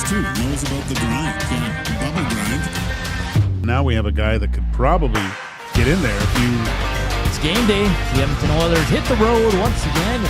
too. Knows about the grind, the bubble grind. Now we have a guy that could probably get in there if you... It's game day. The Edmonton Oilers hit the road once again.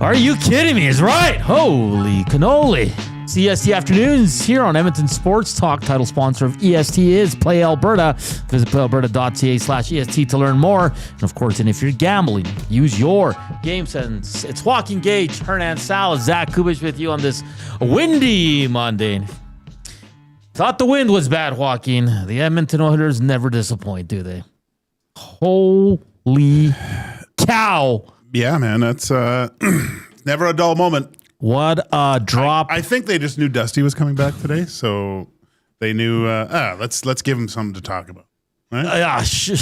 Are you kidding me? It's right. Holy cannoli. EST Afternoons here on Edmonton Sports Talk. Title sponsor of EST is Play Alberta. Visit playalberta.ca/EST to learn more. And of course, and if you're gambling, use your game sense. It's Joaquin, Gage, Hernan, Salas, Zach Kubich with you on this windy Monday. Thought the wind was bad, Joaquin. The Edmonton Oilers never disappoint, do they? Holy cow. Yeah, man, that's never a dull moment. What a drop. I think they just knew Dusty was coming back today, so they knew, let's give him something to talk about. Right?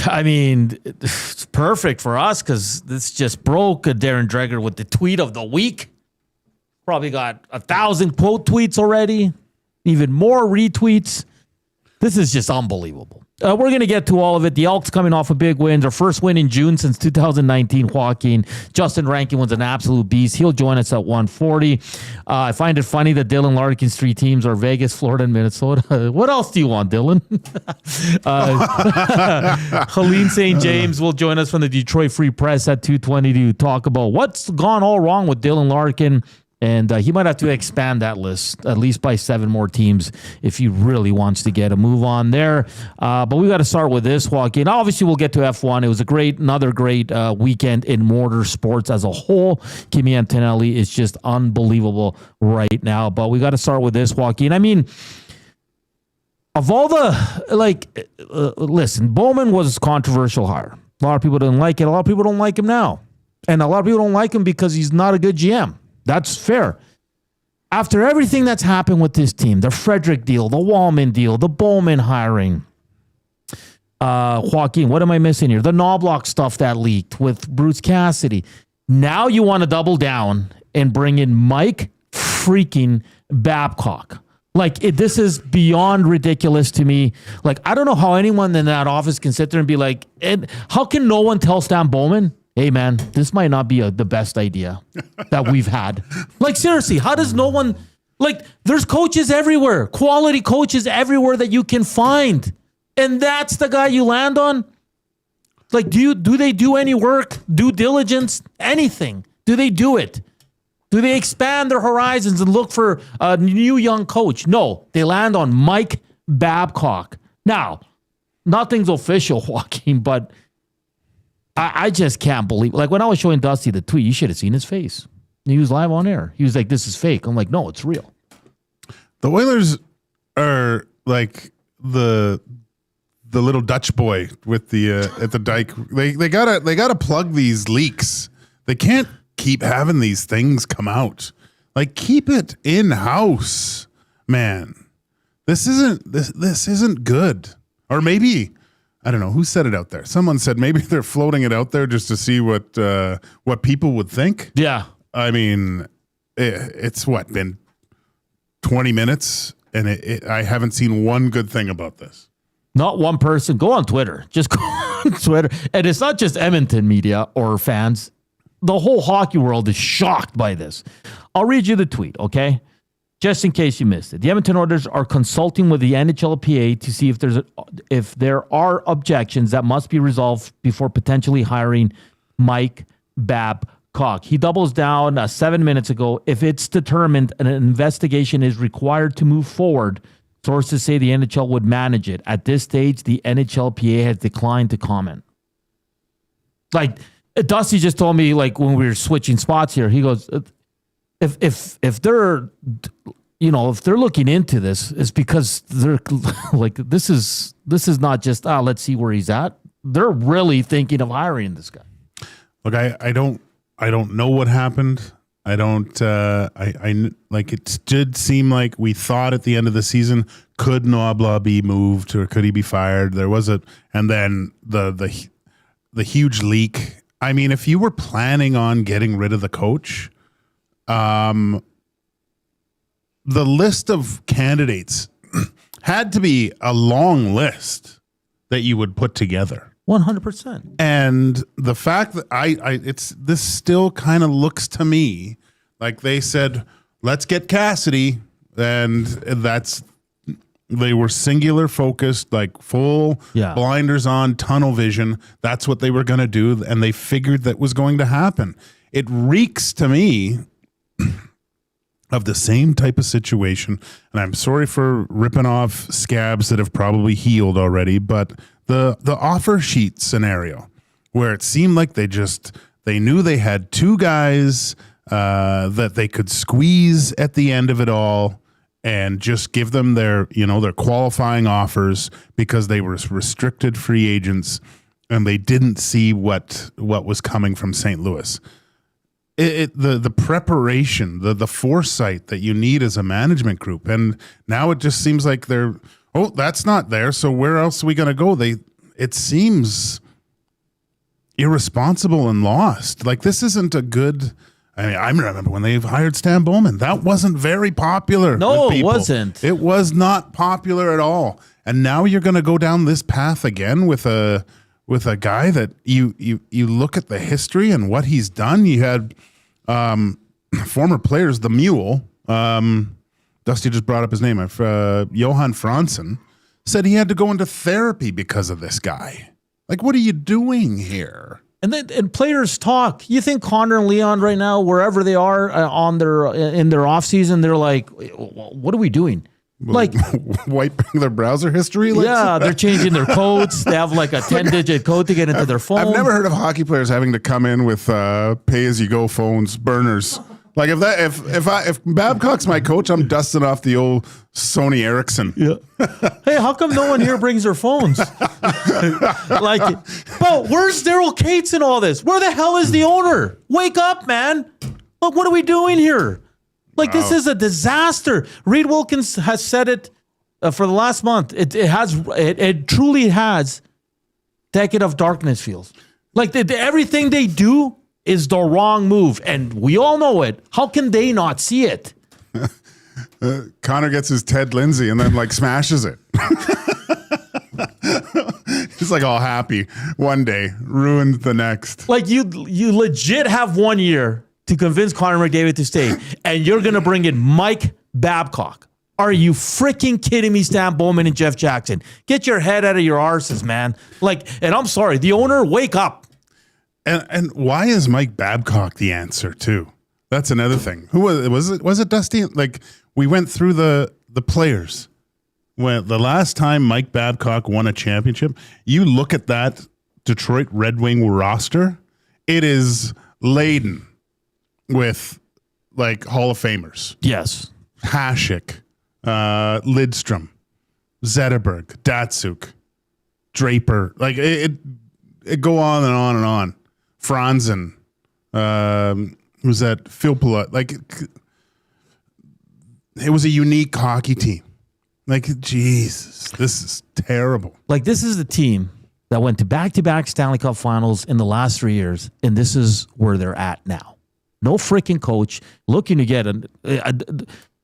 I mean, it's perfect for us because this just broke. Darren Dreger with the tweet of the week. Probably got 1,000 quote tweets already, even more retweets. This is just unbelievable. We're going to get to all of it. The Elks coming off a big win. Their first win in June since 2019, Joaquin. Justin Rankin was an absolute beast. He'll join us at 1:40. I find it funny that Dylan Larkin's three teams are Vegas, Florida, and Minnesota. What else do you want, Dylan? Helene St. James will join us from the Detroit Free Press at 2:20 to talk about what's gone all wrong with Dylan Larkin. And he might have to expand that list at least by 7 more teams if he really wants to get a move on there. But we got to start with this, Joaquin. Obviously, we'll get to F1. It was another great weekend in motorsports as a whole. Kimi Antonelli is just unbelievable right now. But we got to start with this, Joaquin. I mean, of all the, listen, Bowman was a controversial hire. A lot of people didn't like it. A lot of people don't like him now. And a lot of people don't like him because he's not a good GM. That's fair. After everything that's happened with this team, the Frederick deal, the Wallman deal, the Bowman hiring, Joaquin, what am I missing here? The Knobloch stuff that leaked with Bruce Cassidy. Now you want to double down and bring in Mike freaking Babcock. This is beyond ridiculous to me. I don't know how anyone in that office can sit there and be like, how can no one tell Stan Bowman, hey, man, this might not be the best idea that we've had. Seriously, how does no one... there's coaches everywhere, quality coaches everywhere that you can find. And that's the guy you land on? Do they do any work, due diligence, anything? Do they do it? Do they expand their horizons and look for a new young coach? No, they land on Mike Babcock. Now, nothing's official, Joaquin, but... I just can't believe... when I was showing Dusty the tweet, you should have seen his face. He was live on air. He was like, this is fake. I'm like, no, it's real. The Oilers are like the little Dutch boy with the at the dike. They gotta plug these leaks. They can't keep having these things come out. Keep it in house, man. This isn't good. Or maybe... I don't know who said it out there. Someone said maybe they're floating it out there just to see what people would think. Yeah. I mean, it's been 20 minutes, and I haven't seen one good thing about this. Not one person. Go on Twitter. Just go on Twitter. And it's not just Edmonton media or fans. The whole hockey world is shocked by this. I'll read you the tweet, okay? Just in case you missed it. The Edmonton Oilers are consulting with the NHLPA to see if there are objections that must be resolved before potentially hiring Mike Babcock. He doubles down 7 minutes ago. If it's determined an investigation is required to move forward, sources say the NHL would manage it. At this stage, the NHLPA has declined to comment. Like Dusty just told me, like when we were switching spots here, he goes, if they're, you know, if they're looking into this, it's because they're like, this is not just, let's see where he's at. They're really thinking of hiring this guy. Look, I don't know what happened. I don't, I like, it did seem like we thought at the end of the season, could Nobla be moved or could he be fired? There was and then the huge leak. I mean, if you were planning on getting rid of the coach, the list of candidates had to be a long list that you would put together. 100%. And the fact that this still kind of looks to me like they said, let's get Cassidy. And they were singular focused, like full blinders on, tunnel vision. That's what they were going to do. And they figured that was going to happen. It reeks to me of the same type of situation. And I'm sorry for ripping off scabs that have probably healed already, but the offer sheet scenario where it seemed like they knew they had two guys that they could squeeze at the end of it all and just give them their qualifying offers because they were restricted free agents and they didn't see what was coming from St. Louis. The preparation, the foresight that you need as a management group. And now it just seems like that's not there. So where else are we going to go? It seems irresponsible and lost. Like this isn't a good. I mean, I remember when they hired Stan Bowman. That wasn't very popular. No, with people. It wasn't. It was not popular at all. And now you're going to go down this path again with a guy that you look at the history and what he's done. You had former players, the Mule. Dusty just brought up his name. Johan Franzen said he had to go into therapy because of this guy. Like, what are you doing here? And players talk. You think Connor and Leon right now, wherever they are in their off season, they're like, "What are we doing?" Like wiping their browser history. They're changing their codes. They have like a 10-digit code to get into their phone. I've never heard of hockey players having to come in with pay-as-you-go phones, burners. Like if Babcock's my coach, I'm dusting off the old Sony Ericsson. Yeah. Hey, how come no one here brings their phones? But where's Daryl Cates in all this? Where the hell is the owner? Wake up, man! Look, what are we doing here? This is a disaster. Reed Wilkins has said it for the last month. It truly has decade of darkness feels. Like everything they do is the wrong move, and we all know it. How can they not see it? Connor gets his Ted Lindsay and then smashes it. He's all happy one day, ruined the next. You legit have 1 year to convince Connor McDavid to stay, and you're going to bring in Mike Babcock. Are you freaking kidding me, Stan Bowman and Jeff Jackson? Get your head out of your arses, man. And I'm sorry, the owner, wake up. And why is Mike Babcock the answer too? That's another thing. Who was it? Was it Dusty? We went through the players. When the last time Mike Babcock won a championship, you look at that Detroit Red Wing roster, it is laden with Hall of Famers. Yes. Hasek, Lidstrom, Zetterberg, Datsuk, Draper. It go on and on and on. Franzen, who's that? Filppula. It was a unique hockey team. Jesus, this is terrible. This is the team that went to back-to-back Stanley Cup Finals in the last 3 years, and this is where they're at now. No freaking coach looking to get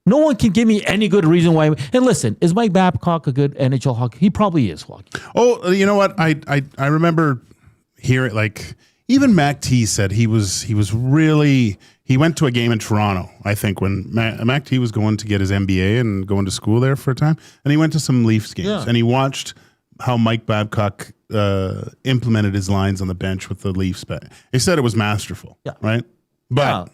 no one can give me any good reason why. And listen, is Mike Babcock a good NHL hockey? He probably is, Joaquin. Oh, you know what? I remember hearing even Mac T said he went to a game in Toronto, I think, when Mac T was going to get his MBA and going to school there for a time. And he went to some Leafs games and he watched how Mike Babcock implemented his lines on the bench with the Leafs. He said it was masterful, right? But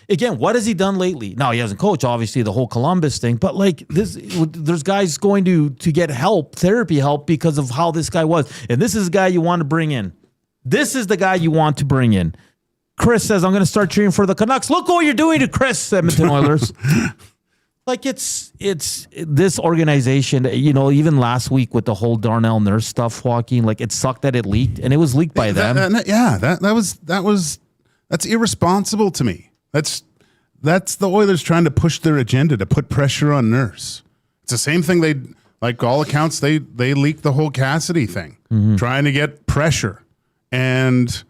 again, what has he done lately? Now, he hasn't coached, obviously, the whole Columbus thing. But there's guys going to get help, therapy help, because of how this guy was. And this is a guy you want to bring in. This is the guy you want to bring in. Chris says, I'm going to start cheering for the Canucks. Look what you're doing to Chris, Edmonton Oilers. Like it's this organization, even last week with the whole Darnell Nurse stuff, Joaquin, like it sucked that it leaked, and it was leaked by them. That's irresponsible to me. That's the Oilers trying to push their agenda to put pressure on Nurse. It's the same thing like all accounts, they leaked the whole Cassidy thing, trying to get pressure. And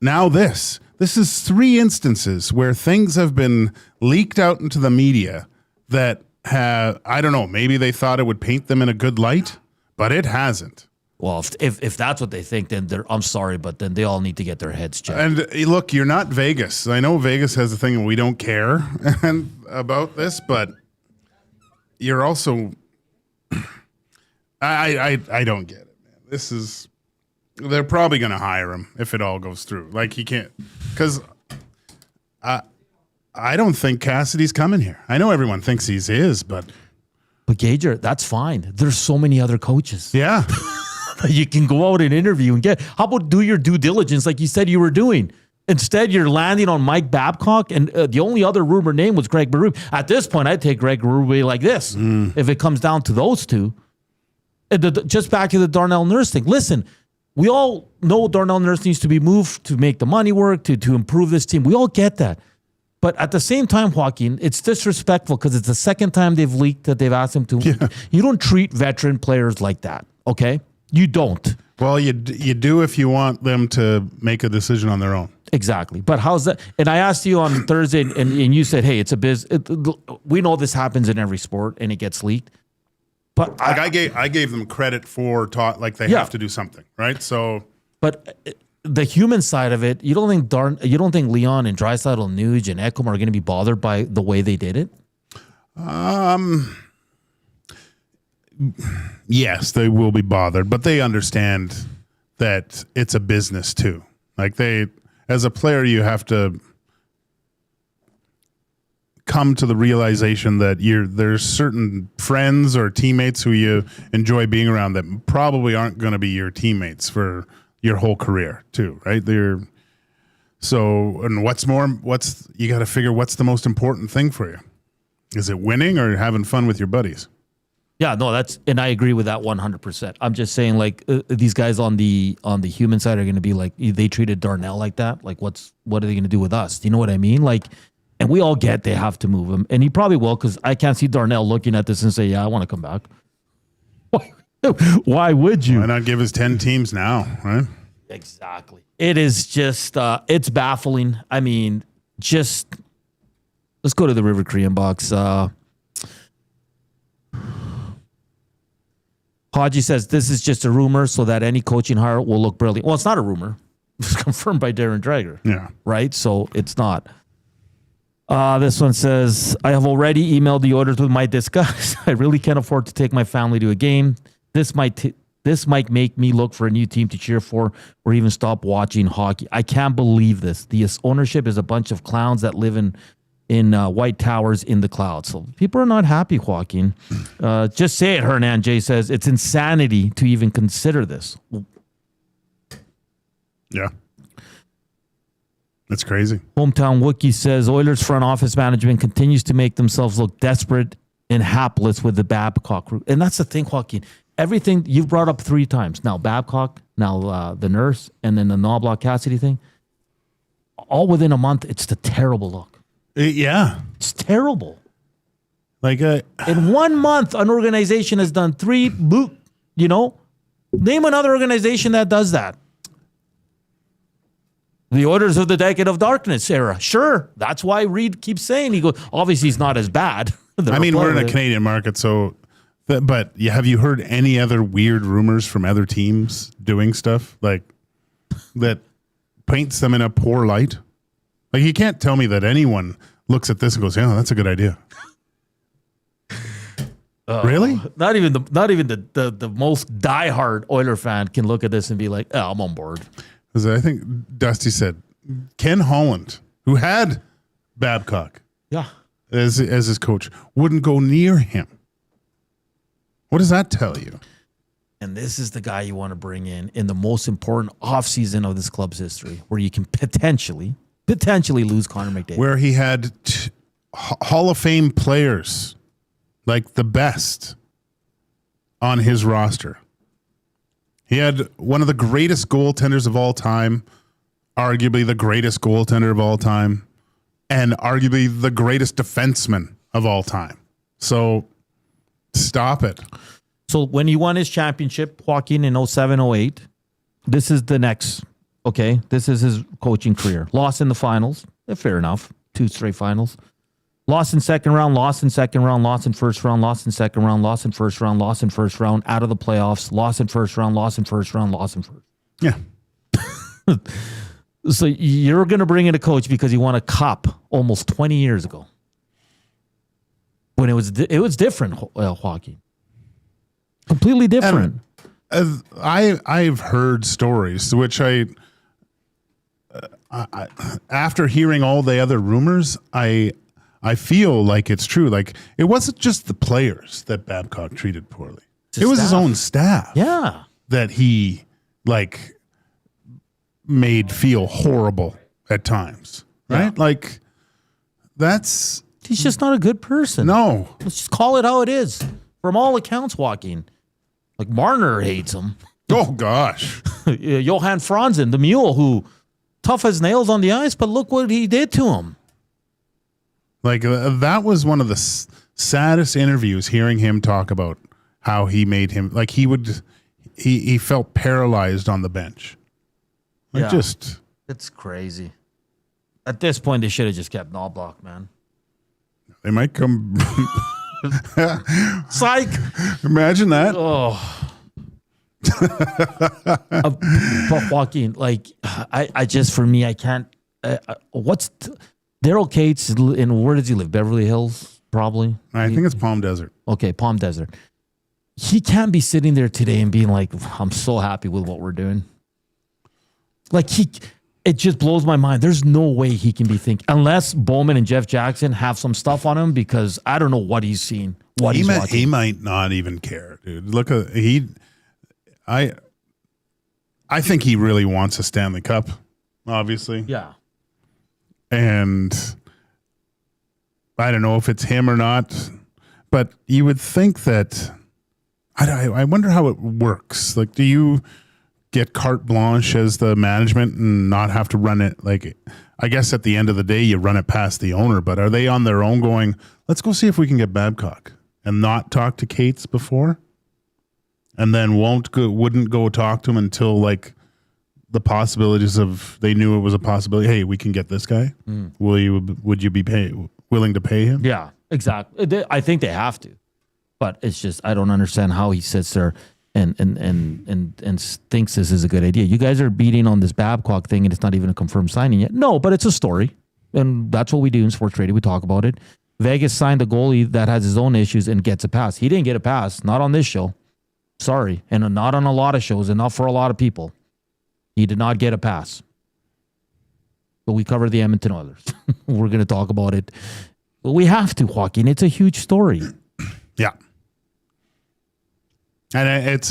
now this is 3 instances where things have been leaked out into the media that have, I don't know, maybe they thought it would paint them in a good light, but it hasn't. Well, if that's what they think, then I'm sorry, but then they all need to get their heads checked. And look, you're not Vegas. I know Vegas has a thing and we don't care about this, but you're also, I don't get it, man. They're probably going to hire him if it all goes through. Like he can't, because I don't think Cassidy's coming here. I know everyone thinks he is, but Gager, that's fine. There's so many other coaches. Yeah. You can go out and interview and how about do your due diligence like you said you were doing? Instead, you're landing on Mike Babcock, and the only other rumor name was Greg Berube. At this point, I'd take Greg Berube like this if it comes down to those two. Just back to the Darnell Nurse thing. Listen, we all know Darnell Nurse needs to be moved to make the money work, to improve this team. We all get that. But at the same time, Joaquin, it's disrespectful because it's the second time they've leaked that they've asked him to. Yeah. You don't treat veteran players like that, okay? You don't. Well, you do if you want them to make a decision on their own. Exactly. But how's that? And I asked you on Thursday, and you said, hey, it's a we know this happens in every sport, and it gets leaked. But I gave them credit for they have to do something, right? So, but the human side of it, you don't think Leon and Draisaitl, Nuge and Ekholm are going to be bothered by the way they did it? Yes, they will be bothered, but they understand that it's a business too. Like as a player, you have to come to the realization that there's certain friends or teammates who you enjoy being around that probably aren't going to be your teammates for your whole career too, right? And you got to figure what's the most important thing for you? Is it winning or having fun with your buddies? Yeah, no, and I agree with that 100%. I'm just saying, like, these guys on the human side are going to be like, they treated Darnell like that. Like, what are they going to do with us? Do you know what I mean? Like, and we all get they have to move him, and he probably will, because I can't see Darnell looking at this and say, yeah, I want to come back. Why would you? Why not give us 10 teams now, right? Exactly. It is just, it's baffling. I mean, let's go to the River Cree box. Haji says this is just a rumor so that any coaching hire will look brilliant. Well, it's not a rumor. It's confirmed by Darren Dreger. Yeah. Right? So it's not. This one says, I have already emailed the Oilers with my disgust. I really can't afford to take my family to a game. This might make me look for a new team to cheer for or even stop watching hockey. I can't believe this. The ownership is a bunch of clowns that live in white towers in the clouds. So people are not happy, Joaquin. Just say it, Hernan. Jay says, it's insanity to even consider this. Yeah. That's crazy. Hometown Wookie says, Oilers front office management continues to make themselves look desperate and hapless with the Babcock group. And that's the thing, Joaquin. Everything you've brought up 3 times. Now Babcock, now the nurse, and then the Knobloch Cassidy thing. All within a month, it's the terrible look. Yeah. It's terrible. Like in 1 month, an organization has done 3 boot, Name another organization that does that. The Oilers of the Decade of Darkness era. Sure. That's why Reed keeps saying, he goes, obviously he's not as bad. I mean, we're in a Canadian market, so, but have you heard any other weird rumors from other teams doing stuff like that paints them in a poor light? Like, you can't tell me that anyone looks at this and goes, yeah, that's a good idea. Really? Not even the most diehard Oiler fan can look at this and be like, oh, I'm on board. Because I think Dusty said Ken Holland, who had Babcock as his coach, wouldn't go near him. What does that tell you? And this is the guy you want to bring in the most important offseason of this club's history, where you can potentially lose Connor McDavid. Where he had Hall of Fame players, like the best, on his roster. He had one of the greatest goaltenders of all time, arguably the greatest goaltender of all time, and arguably the greatest defenseman of all time. So stop it. So when he won his championship, Joaquin, in 07-08, this is the next, okay? This is his coaching career. Lost in the finals. Fair enough. 2 straight finals. Lost in second round, lost in second round, lost in first round, lost in second round, lost in first round, lost in first round, out of the playoffs, lost in first round, lost in first round, lost in first. Yeah. So you're going to bring in a coach because he won a cup almost 20 years ago. When it was different, Joaquin. Completely different. I've heard stories, which I after hearing all the other rumors, I feel like it's true. Like, it wasn't just the players that Babcock treated poorly. It was his own staff. Yeah. That he made feel horrible at times. Right? Yeah. Like, he's just not a good person. No. Let's just call it how it is. From all accounts, Joaquin. Like, Marner hates him. Oh, gosh. Johan Franzen, the mule, who tough as nails on the ice, but look what he did to him. Like, that was one of the saddest interviews, hearing him talk about how he made him, like, he felt paralyzed on the bench. Like, just. It's crazy. At this point, they should have just kept Knobloch, man. They might come. Psych. Imagine that. Oh. But Joaquin, like, I just, for me, I can't. What's Daryl Cates, and where does he live? Beverly Hills, probably. I think it's Palm Desert. Okay, Palm Desert. He can't be sitting there today and being like, I'm so happy with what we're doing. Like, it just blows my mind. There's no way he can be thinking, unless Bowman and Jeff Jackson have some stuff on him, because I don't know what he's seen, what he's watching. He might not even care, dude. Look at I think he really wants a Stanley Cup, obviously. Yeah. And I don't know if it's him or not, but you would think that, I wonder how it works. Like, do you get carte blanche as the management and not have to run it? Like, I guess at the end of the day, you run it past the owner, but are they on their own going, let's go see if we can get Babcock, and not talk to Cates before? And then wouldn't go talk to him until, like, the possibilities of, they knew it was a possibility. Hey, we can get this guy. Would you be willing to pay him? Yeah, exactly. I think they have to, but it's just, I don't understand how he sits there and thinks this is a good idea. You guys are beating on this Babcock thing, and it's not even a confirmed signing yet. No, but it's a story, and that's what we do in sports trading. We talk about it. Vegas signed a goalie that has his own issues and gets a pass. He didn't get a pass, not on this show. Sorry, and not on a lot of shows, and not for a lot of people. He did not get a pass. But we cover the Edmonton Oilers. We're going to talk about it. But we have to, Joaquin. It's a huge story. Yeah. And it's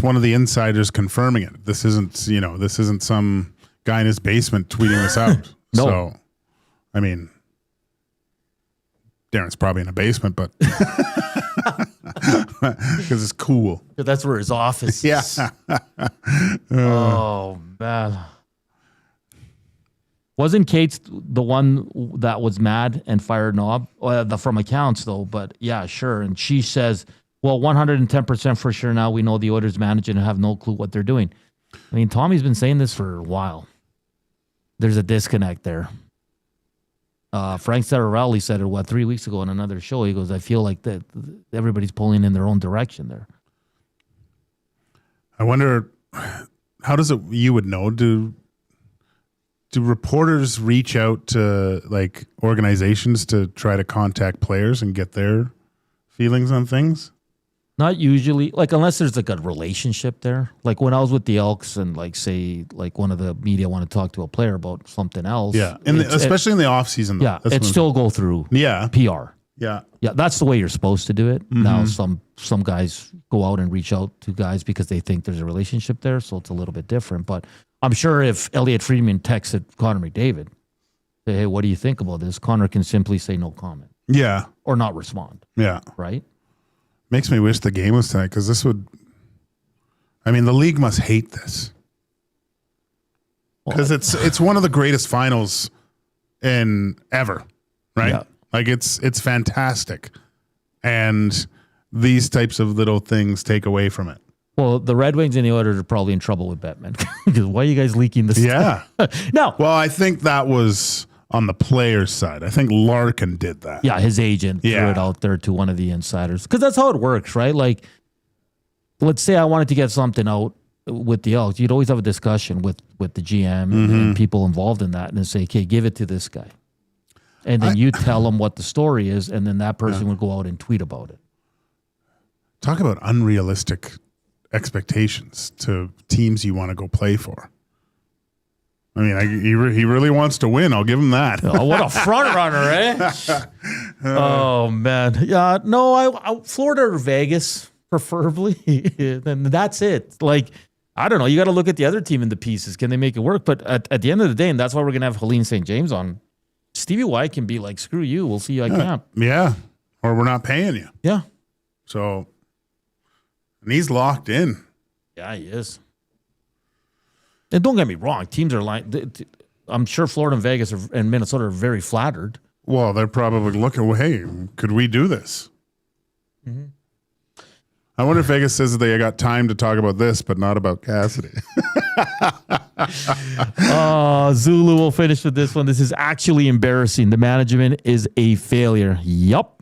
one of the insiders confirming it. This isn't some guy in his basement tweeting this out. No. So, I mean, Darren's probably in a basement, but because it's cool. That's where his office is. Yeah. Oh, man. Wasn't Cates the one that was mad and fired Knob? From accounts, though, but yeah, sure. And she says, well, 110% for sure now we know the Oilers management have no clue what they're doing. I mean, Tommy's been saying this for a while. There's a disconnect there. Frank Sararelli said it, 3 weeks ago on another show. He goes, I feel like that everybody's pulling in their own direction there. I wonder, how does it, you would know, do reporters reach out to, like, organizations to try to contact players and get their feelings on things? Not usually, like, unless there's like a relationship there. Like when I was with the Elks and, like, say, like one of the media want to talk to a player about something else. Yeah, especially in the off season. Yeah, it still go through PR. Yeah. Yeah, that's the way you're supposed to do it. Now, some guys go out and reach out to guys because they think there's a relationship there, so it's a little bit different. But I'm sure if Elliot Friedman texted Connor McDavid, say, hey, what do you think about this? Connor can simply say no comment. Yeah. Or not respond. Yeah. Right? Makes me wish the game was tonight because this would... I mean, the league must hate this. Because it's one of the greatest finals in ever, right? Yeah. Like it's fantastic. And these types of little things take away from it. Well, the Red Wings and the Oilers are probably in trouble with Bettman. Because why are you guys leaking this Yeah. No. Well, I think that was on the players' side. I think Larkin did that. Yeah, his agent threw it out there to one of the insiders. Because that's how it works, right? Like, let's say I wanted to get something out with the Elks. You'd always have a discussion with the GM and people involved in that and say, okay, give it to this guy. And then you tell them what the story is, and then that person would go out and tweet about it. Talk about unrealistic expectations to teams you want to go play for. I mean, he really wants to win. I'll give him that. Oh, what a front runner, eh? Oh, man. Yeah, no, I Florida or Vegas, preferably. And that's it. Like, I don't know. You got to look at the other team in the pieces. Can they make it work? But at the end of the day, and that's why we're going to have Helene St. James on, Stevie Y can be like, screw you. We'll see you at camp. Yeah. Or we're not paying you. Yeah. So, and he's locked in. Yeah, he is. And don't get me wrong. Teams are like, I'm sure Florida and Vegas and Minnesota are very flattered. Well, they're probably looking, well, hey, could we do this? Mm-hmm. I wonder if Vegas says that they got time to talk about this, but not about Cassidy. Zulu will finish with this one. This is actually embarrassing. The management is a failure. Yup.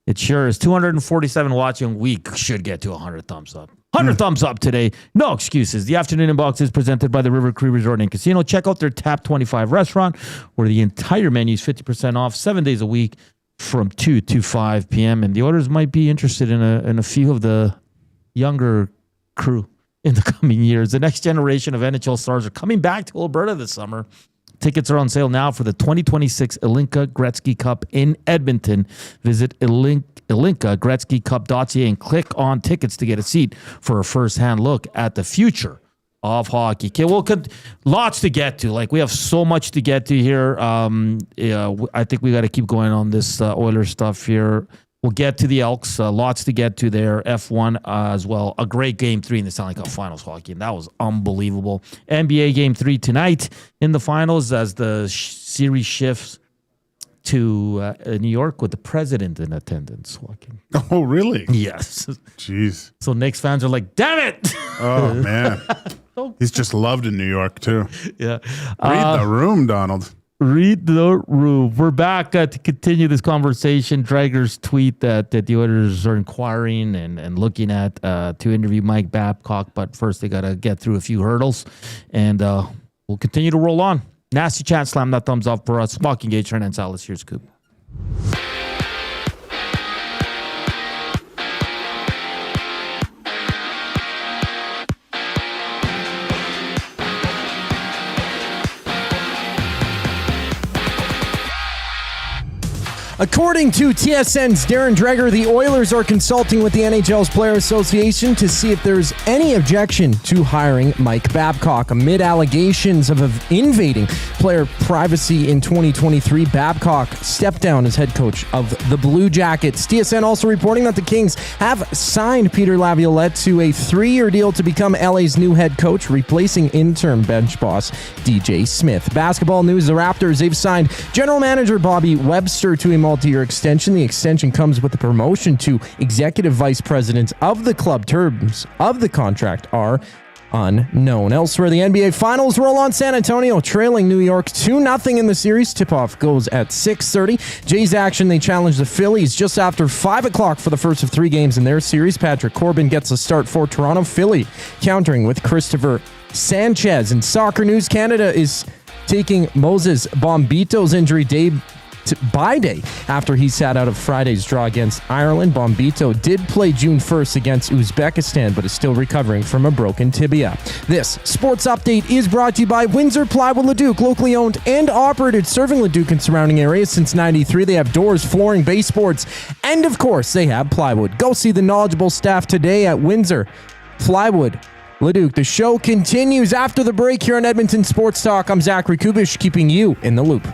It sure is. 247 watching. We should get to 100 thumbs up. 100 thumbs up today. No excuses. The afternoon inbox is presented by the River Cree Resort and Casino. Check out their Tap 25 restaurant where the entire menu is 50% off 7 days a week from 2 to 5 p.m. And the Oilers might be interested in a few of the younger crew in the coming years. The next generation of NHL stars are coming back to Alberta this summer. Tickets are on sale now for the 2026 Ilinka Gretzky Cup in Edmonton. Visit IlinkaGretzkyCup.ca and click on tickets to get a seat for a first-hand look at the future of hockey. Okay, well, lots to get to. Like, we have so much to get to here. I think we got to keep going on this Oilers stuff here. We'll get to the Elks. Lots to get to there. F1 as well. A great Game 3 in the Stanley Cup Finals hockey, and that was unbelievable. NBA Game 3 tonight in the finals as the series shifts to New York with the president in attendance. Joaquin. Oh, really? Yes. Jeez. So Knicks fans are like, damn it! Oh, man. He's just loved in New York, too. Yeah. Read the room, Donald. Read the room. We're back to continue this conversation. Dreger's tweet that the Oilers are inquiring and looking at to interview Mike Babcock, but first they got to get through a few hurdles, and we'll continue to roll on. Nasty chat, slam that thumbs up for us. Joaquin, Gage, Hernan, Salas. Here's Coop. According to TSN's Darren Dreger, the Oilers are consulting with the NHL's Players Association to see if there's any objection to hiring Mike Babcock. Amid allegations of invading player privacy in 2023, Babcock stepped down as head coach of the Blue Jackets. TSN also reporting that the Kings have signed Peter Laviolette to a 3-year deal to become LA's new head coach, replacing interim bench boss DJ Smith. Basketball news, the Raptors, they've signed general manager Bobby Webster to a multi-year extension. The extension comes with the promotion to executive vice president of the club. Terms of the contract are unknown. Elsewhere, the NBA Finals roll on. San Antonio trailing New York 2-0 in the series. Tip-off goes at 6:30. Jays action, they challenge the Phillies just after 5 o'clock for the first of 3 games in their series. Patrick Corbin gets a start for Toronto. Philly countering with Christopher Sanchez. In soccer news, Canada is taking Moses Bombito's injury. bye day after he sat out of Friday's draw against Ireland. Bombito did play June 1st against Uzbekistan, but is still recovering from a broken tibia. This sports update is brought to you by Windsor Plywood Leduc, locally owned and operated, serving Leduc and surrounding areas since 93. They have doors, flooring, baseboards, and of course, they have plywood. Go see the knowledgeable staff today at Windsor Plywood Leduc. The show continues after the break here on Edmonton Sports Talk. I'm Zachary Kubish, keeping you in the loop.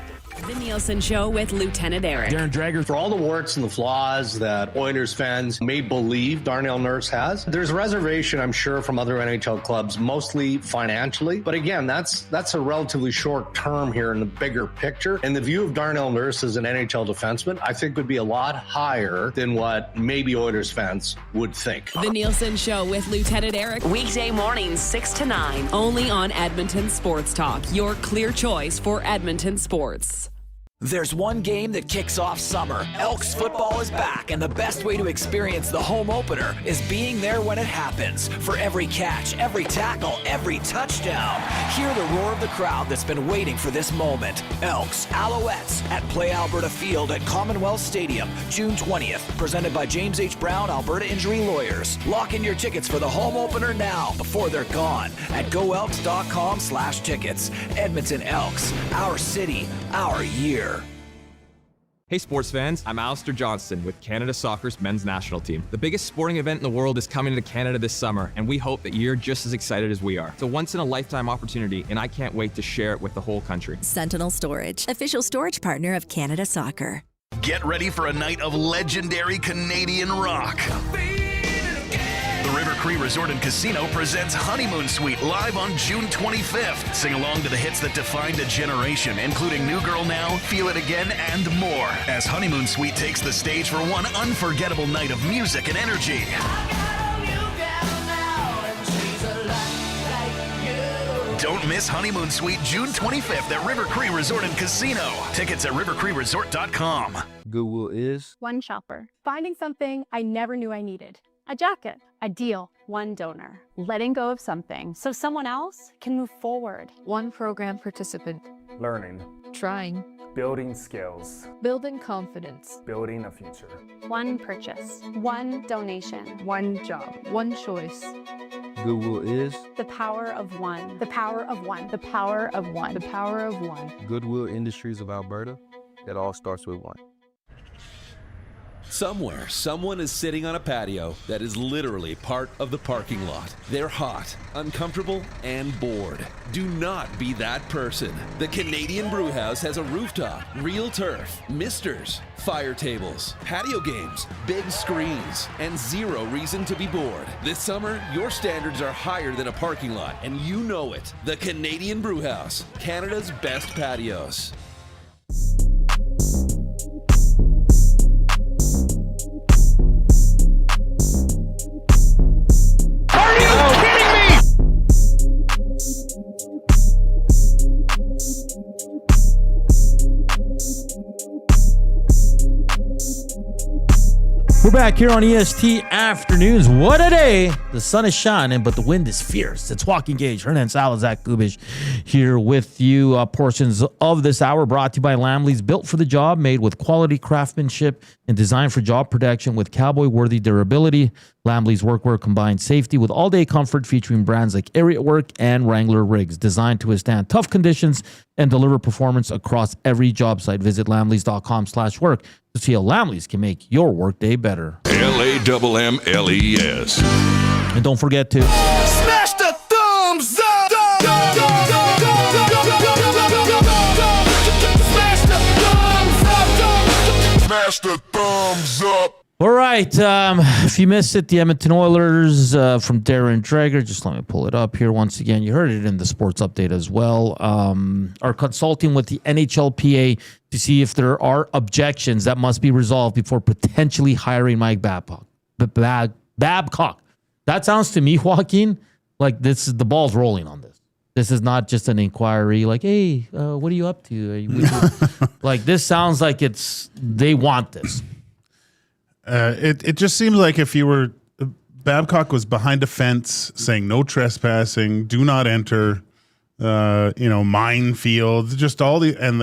The Nielsen Show with Lieutenant Eric. Darren Dreger. For all the warts and the flaws that Oilers fans may believe Darnell Nurse has, there's a reservation, I'm sure, from other NHL clubs, mostly financially. But again, that's a relatively short term here in the bigger picture. And the view of Darnell Nurse as an NHL defenseman, I think, would be a lot higher than what maybe Oilers fans would think. The Nielsen Show with Lieutenant Eric. Weekday mornings 6 to 9. Only on Edmonton Sports Talk. Your clear choice for Edmonton sports. There's one game that kicks off summer. Elks football is back, and the best way to experience the home opener is being there when it happens. For every catch, every tackle, every touchdown, hear the roar of the crowd that's been waiting for this moment. Elks, Alouettes at Play Alberta Field at Commonwealth Stadium, June 20th. Presented by James H. Brown, Alberta Injury Lawyers. Lock in your tickets for the home opener now before they're gone at goelks.com/tickets. Edmonton Elks, our city, our year. Hey sports fans, I'm Alistair Johnston with Canada Soccer's men's national team. The biggest sporting event in the world is coming to Canada this summer, and we hope that you're just as excited as we are. It's a once-in-a-lifetime opportunity, and I can't wait to share it with the whole country. Sentinel Storage, official storage partner of Canada Soccer. Get ready for a night of legendary Canadian rock. The River Cree Resort and Casino presents Honeymoon Suite live on June 25th. Sing along to the hits that defined a generation, including New Girl Now, Feel It Again, and more, as Honeymoon Suite takes the stage for one unforgettable night of music and energy. Don't miss Honeymoon Suite June 25th at River Cree Resort and Casino. Tickets at rivercreeresort.com. Goodwill is one shopper, finding something I never knew I needed. A jacket, a deal, one donor, letting go of something so someone else can move forward. One program participant, learning, trying, building skills, building confidence, building a future. One purchase, one donation, one job, one choice. Goodwill is the power of one, the power of one, the power of one, the power of one. Goodwill Industries of Alberta. It all starts with one. Somewhere, someone is sitting on a patio that is literally part of the parking lot. They're hot, uncomfortable, and bored. Do not be that person. The Canadian Brewhouse has a rooftop, real turf, misters, fire tables, patio games, big screens, and zero reason to be bored. This summer, your standards are higher than a parking lot, and you know it. The Canadian Brewhouse, Canada's best patios. We're back here on EST Afternoons. What a day. The sun is shining, but the wind is fierce. It's Joaquin, Gage, Hernan, Salas, Zach Kubish here with you. Portions of this hour brought to you by Lamley's, built for the job, made with quality craftsmanship and designed for job protection with cowboy-worthy durability. Lamley's workwear combines safety with all-day comfort, featuring brands like Ariat Work and Wrangler Rigs, designed to withstand tough conditions and deliver performance across every job site. Visit lamleys.com/work to see how Lamleys can make your workday better. LAMMLES. And don't forget to smash the thumbs up. Smash the thumbs up. Smash the thumbs up. All right. If you missed it, the Edmonton Oilers from Darren Dreger, just let me pull it up here once again. You heard it in the sports update as well, are consulting with the NHLPA to see if there are objections that must be resolved before potentially hiring Mike Babcock. Babcock. That sounds to me, Joaquin, like this is the ball's rolling on this. This is not just an inquiry like, hey, what are you up to? Like, this sounds like they want this. It just seems like if you were Babcock was behind a fence saying no trespassing, do not enter, minefields, just all the, and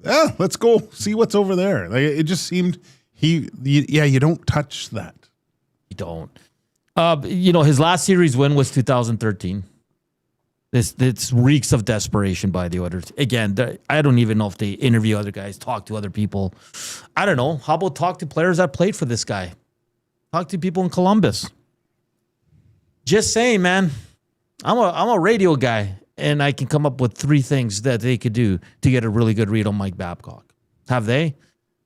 let's go see what's over there. Like it just seemed you don't touch that. You don't. His last series win was 2013. This reeks of desperation by the Oilers. Again, I don't even know if they interview other guys, talk to other people. I don't know. How about talk to players that played for this guy? Talk to people in Columbus. Just saying, man. I'm a radio guy, and I can come up with 3 things that they could do to get a really good read on Mike Babcock. Have they?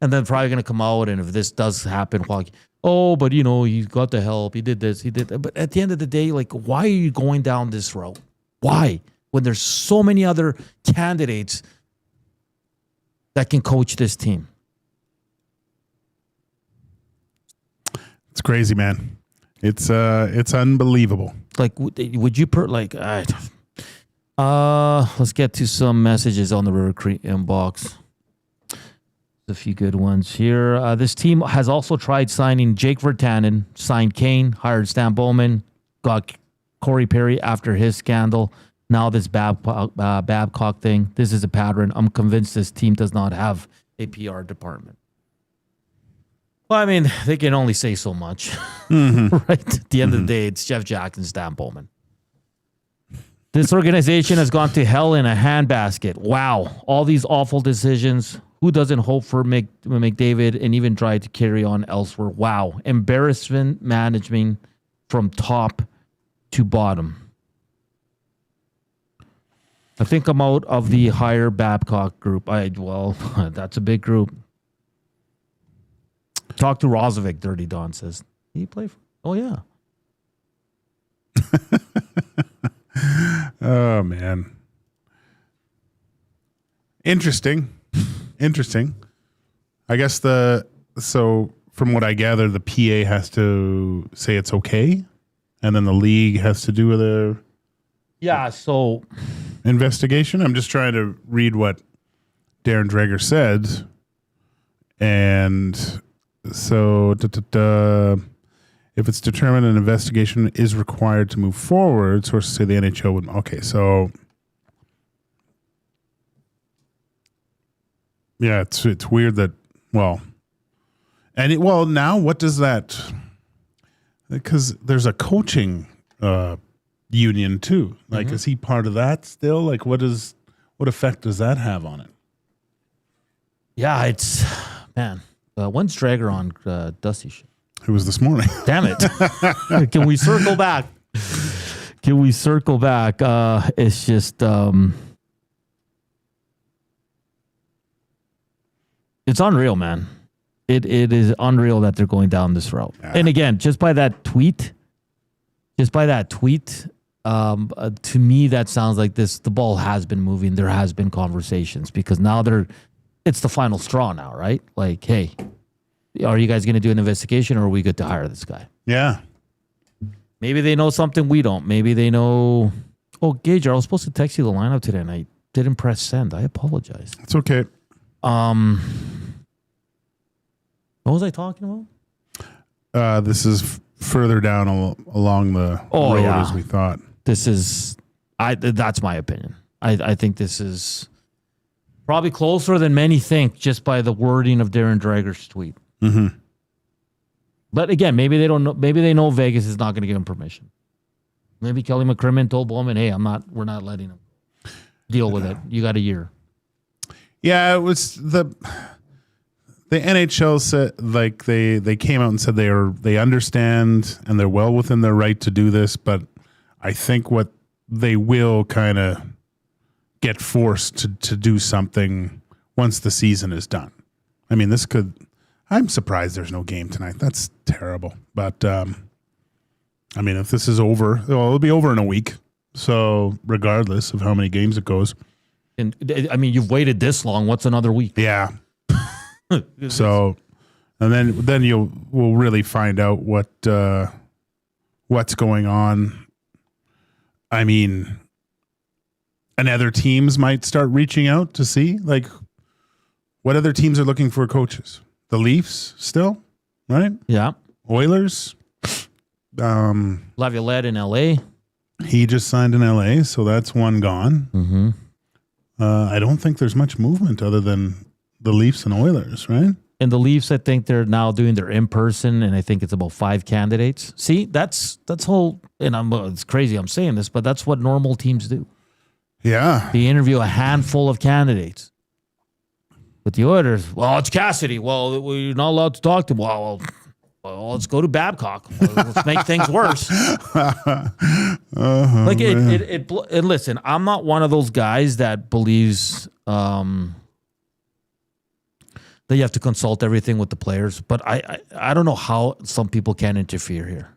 And then probably going to come out, and if this does happen, but he got the help. He did this. He did that. But at the end of the day, like, why are you going down this road? Why? When there's so many other candidates that can coach this team. It's crazy, man. It's unbelievable. Like, would you let's get to some messages on the River Creek inbox. A few good ones here. This team has also tried signing Jake Virtanen, signed Kane, hired Stan Bowman, got Corey Perry after his scandal. Now this Babcock thing. This is a pattern. I'm convinced this team does not have a PR department. Well, I mean, they can only say so much. Mm-hmm. Right? At the end of the day, it's Jeff Jackson, Stan Bowman. This organization has gone to hell in a handbasket. Wow. All these awful decisions. Who doesn't hope for McDavid and even try to carry on elsewhere? Wow. Embarrassment management from top to bottom. I think I'm out of the higher Babcock group. That's a big group. Talk to Rozovic, Dirty Don says. Did he play for? Oh, yeah. Oh, man. Interesting. I guess from what I gather, the PA has to say it's okay, and then the league has to do the investigation. I'm just trying to read what Darren Dreger said, and so if it's determined an investigation is required to move forward, sources say the NHL would. Okay, so. Yeah, it's weird that now what does that? Because there's a coaching union too. Like, is he part of that still? Like, what effect does that have on it? Yeah, it's when's Dreger on Dusty Show? It was this morning. Damn it! Can we circle back? It's just. It's unreal, man. It is unreal that they're going down this route. Yeah. And again, just by that tweet, to me, that sounds like the ball has been moving. There has been conversations because now it's the final straw now, right? Like, hey, are you guys going to do an investigation or are we good to hire this guy? Yeah. Maybe they know something we don't. Maybe they know. Oh, Gage, I was supposed to text you the lineup today and I didn't press send. I apologize. It's okay. What was I talking about? This is further down along the road as we thought. This is, that's my opinion. I think this is probably closer than many think just by the wording of Darren Dreger's tweet. Mm-hmm. But again, maybe they don't know. Maybe they know Vegas is not going to give him permission. Maybe Kelly McCrimmon told Bowman, "Hey, we're not letting him deal with it. You got a year." Yeah, it was the NHL said, like, they came out and said they understand and they're well within their right to do this, but I think what they will kind of get forced to do something once the season is done. I mean, I'm surprised there's no game tonight. That's terrible. But I mean, if this is over, it'll be over in a week. So regardless of how many games it goes. And I mean, you've waited this long. What's another week? Yeah. So, and then we'll really find out what's going on. I mean, and other teams might start reaching out to see, like, what other teams are looking for coaches. The Leafs still, right? Yeah. Oilers. Laviolette in LA. He just signed in LA, so that's one gone. Mm-hmm. I don't think there's much movement other than the Leafs and Oilers, right? And the Leafs, I think they're now doing their in-person, and I think it's about 5 candidates. See, that's whole, and it's crazy I'm saying this, but that's what normal teams do. Yeah. They interview a handful of candidates. With the Oilers, well, it's Cassidy. Well, we're not allowed to talk to him. Well, let's go to Babcock. Let's make things worse. And listen, I'm not one of those guys that believes that you have to consult everything with the players, but I don't know how some people can interfere here.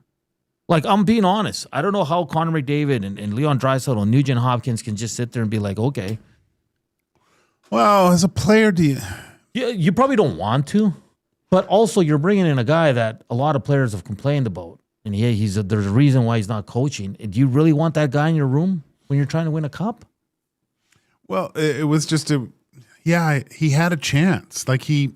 Like, I'm being honest. I don't know how Connor McDavid and Leon Draisaitl and Nugent Hopkins can just sit there and be like, okay. Well, as a player, you probably don't want to, but also you're bringing in a guy that a lot of players have complained about, and there's a reason why he's not coaching. Do you really want that guy in your room when you're trying to win a cup? Well, it was just he had a chance. Like he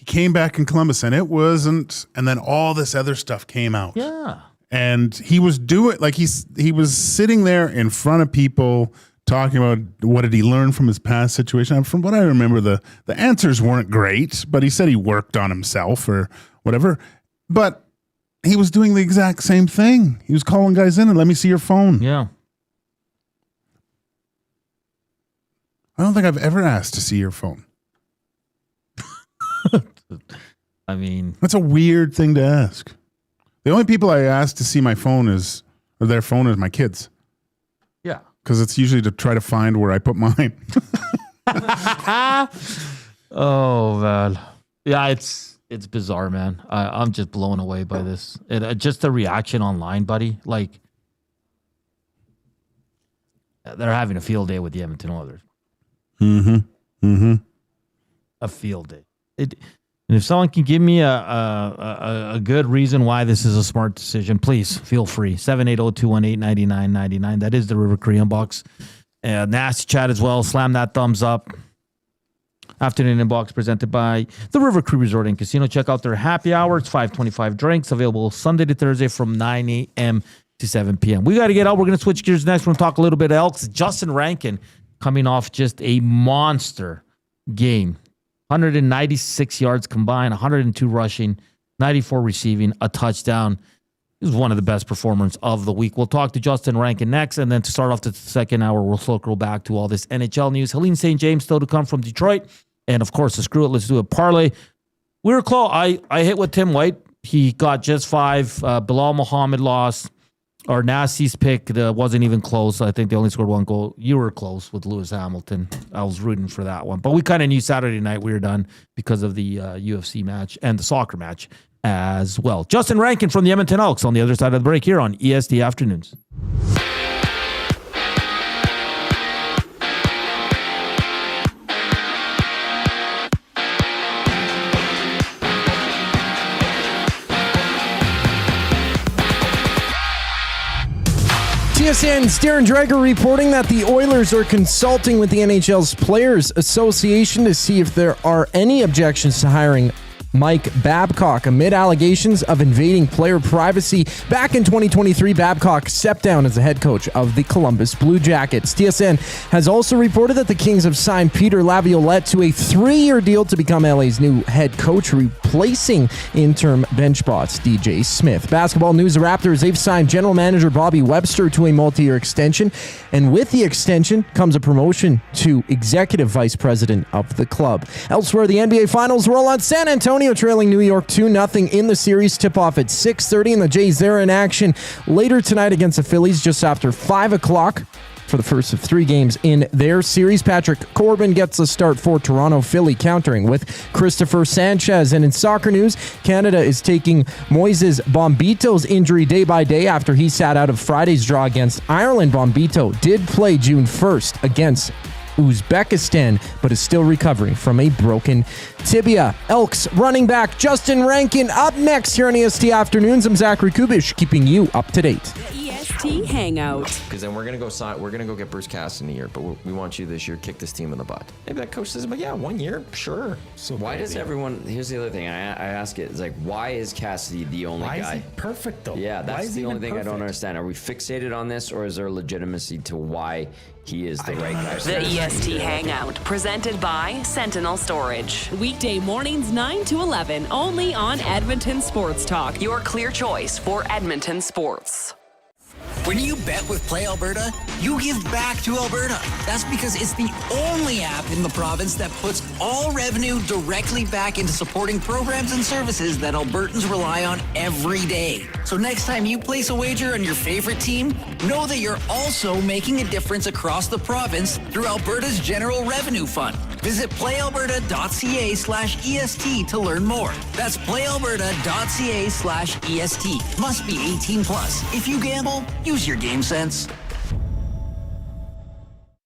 came back in Columbus, and it wasn't, and then all this other stuff came out. Yeah, and he was doing like he was sitting there in front of people, talking about what did he learn from his past situation. From what I remember, the answers weren't great, but he said he worked on himself or whatever. But he was doing the exact same thing. He was calling guys in and let me see your phone. Yeah. I don't think I've ever asked to see your phone. I mean, that's a weird thing to ask. The only people I ask to see my phone or their phone is my kids. Yeah. Because it's usually to try to find where I put mine. Oh, man. Yeah, it's bizarre, man. I'm just blown away by this. Just the reaction online, buddy. Like, they're having a field day with the Edmonton Oilers. A field day. And if someone can give me a good reason why this is a smart decision, please feel free. 780-218-9999. That is the River Cree inbox. Nasty chat as well. Slam that thumbs up. Afternoon inbox presented by the River Cree Resort and Casino. Check out their happy hour. It's $5.25 drinks available Sunday to Thursday from 9 a.m. to 7 p.m. We got to get out. We're going to switch gears next. We're going to talk a little bit of Elks. Justin Rankin coming off just a monster game. 196 yards combined, 102 rushing, 94 receiving, a touchdown. He was one of the best performers of the week. We'll talk to Justin Rankin next, and then to start off the second hour, we'll circle back to all this NHL news. Helene St. James still to come from Detroit, and of course, the Screw It, Let's Do It parlay. We were close. I hit with Tim White. He got just 5. Bilal Muhammad lost. Our Nasty's pick wasn't even close. I think they only scored 1 goal. You were close with Lewis Hamilton. I was rooting for that one. But we kind of knew Saturday night we were done because of the UFC match and the soccer match as well. Justin Rankin from the Edmonton Elks on the other side of the break here on EST Afternoons. TSN's Darren Dreger reporting that the Oilers are consulting with the NHL's Players Association to see if there are any objections to hiring Mike Babcock amid allegations of invading player privacy. Back in 2023, Babcock stepped down as the head coach of the Columbus Blue Jackets. TSN has also reported that the Kings have signed Peter Laviolette to a 3-year deal to become LA's new head coach, replacing interim bench boss DJ Smith. Basketball news: the Raptors, they've signed general manager Bobby Webster to a multi-year extension, and with the extension comes a promotion to executive vice president of the club. Elsewhere, the NBA Finals roll on. San Antonio trailing New York 2-0 in the series. Tip-off at 6:30, and the Jays, they're in action later tonight against the Phillies just after 5 o'clock for the first of 3 games in their series. Patrick Corbin gets the start for Toronto. Philly countering with Christopher Sanchez. And in soccer news, Canada is taking Moises Bombito's injury day by day after he sat out of Friday's draw against Ireland. Bombito did play June 1st against Uzbekistan, but is still recovering from a broken tibia. Elks running back Justin Rankin up next here on EST Afternoons. I'm Zachary Kubish, keeping you up to date. The EST EST Hangout. Because then we're gonna go get Bruce Cassidy in a year, but we want you this year kick this team in the butt. Maybe that coach says, but yeah, 1 year, sure. So why does everyone? Here's the other thing. I ask it. It's like, why is Cassidy the only guy? Why is he perfect though? Yeah, that's the only thing I don't understand. Are we fixated on this, or is there legitimacy to why he is the right guy? The EST Hangout, presented by Sentinel Storage. Weekday mornings 9 to 11, only on Edmonton Sports Talk. Your clear choice for Edmonton sports. When you bet with Play Alberta, you give back to Alberta. That's because it's the only app in the province that puts all revenue directly back into supporting programs and services that Albertans rely on every day. So next time you place a wager on your favorite team, know that you're also making a difference across the province through Alberta's General Revenue Fund. Visit playalberta.ca/EST to learn more. That's playalberta.ca/EST. Must be 18 plus. If you gamble, use your game sense.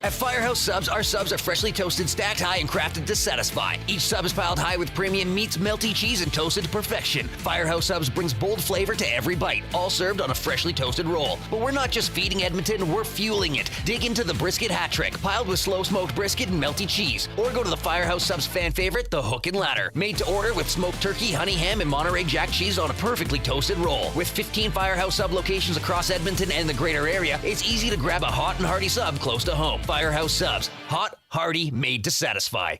At Firehouse Subs, our subs are freshly toasted, stacked high, and crafted to satisfy. Each sub is piled high with premium meats, melty cheese, and toasted to perfection. Firehouse Subs brings bold flavor to every bite, all served on a freshly toasted roll. But we're not just feeding Edmonton, we're fueling it. Dig into the brisket hat trick, piled with slow-smoked brisket and melty cheese. Or go to the Firehouse Subs fan favorite, the Hook and Ladder. Made to order with smoked turkey, honey ham, and Monterey Jack cheese on a perfectly toasted roll. With 15 Firehouse Sub locations across Edmonton and the greater area, it's easy to grab a hot and hearty sub close to home. Firehouse Subs. Hot, hearty, made to satisfy.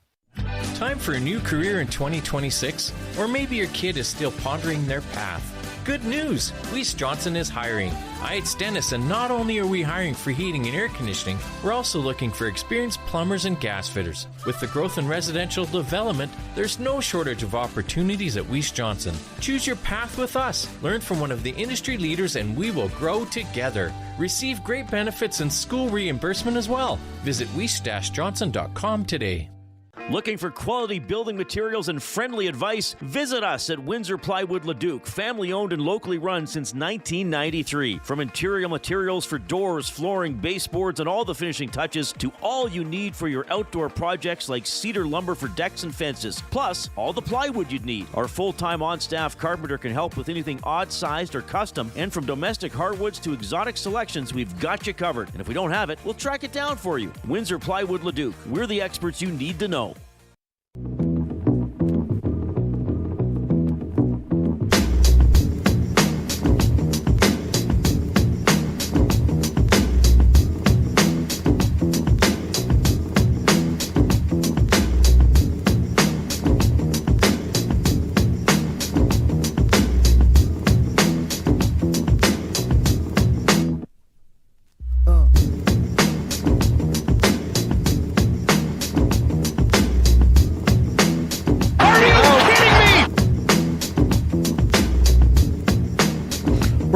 Time for a new career in 2026? Or maybe your kid is still pondering their path. Good news! Weiss Johnson is hiring. Hi, it's Dennis, and not only are we hiring for heating and air conditioning, we're also looking for experienced plumbers and gas fitters. With the growth in residential development, there's no shortage of opportunities at Weiss Johnson. Choose your path with us. Learn from one of the industry leaders, and we will grow together. Receive great benefits and school reimbursement as well. Visit weiss-johnson.com today. Looking for quality building materials and friendly advice? Visit us at Windsor Plywood Leduc, family owned and locally run since 1993. From interior materials for doors, flooring, baseboards, and all the finishing touches to all you need for your outdoor projects like cedar lumber for decks and fences, plus all the plywood you'd need. Our full-time on-staff carpenter can help with anything odd-sized or custom, and from domestic hardwoods to exotic selections, we've got you covered. And if we don't have it, we'll track it down for you. Windsor Plywood Leduc. We're the experts you need to know.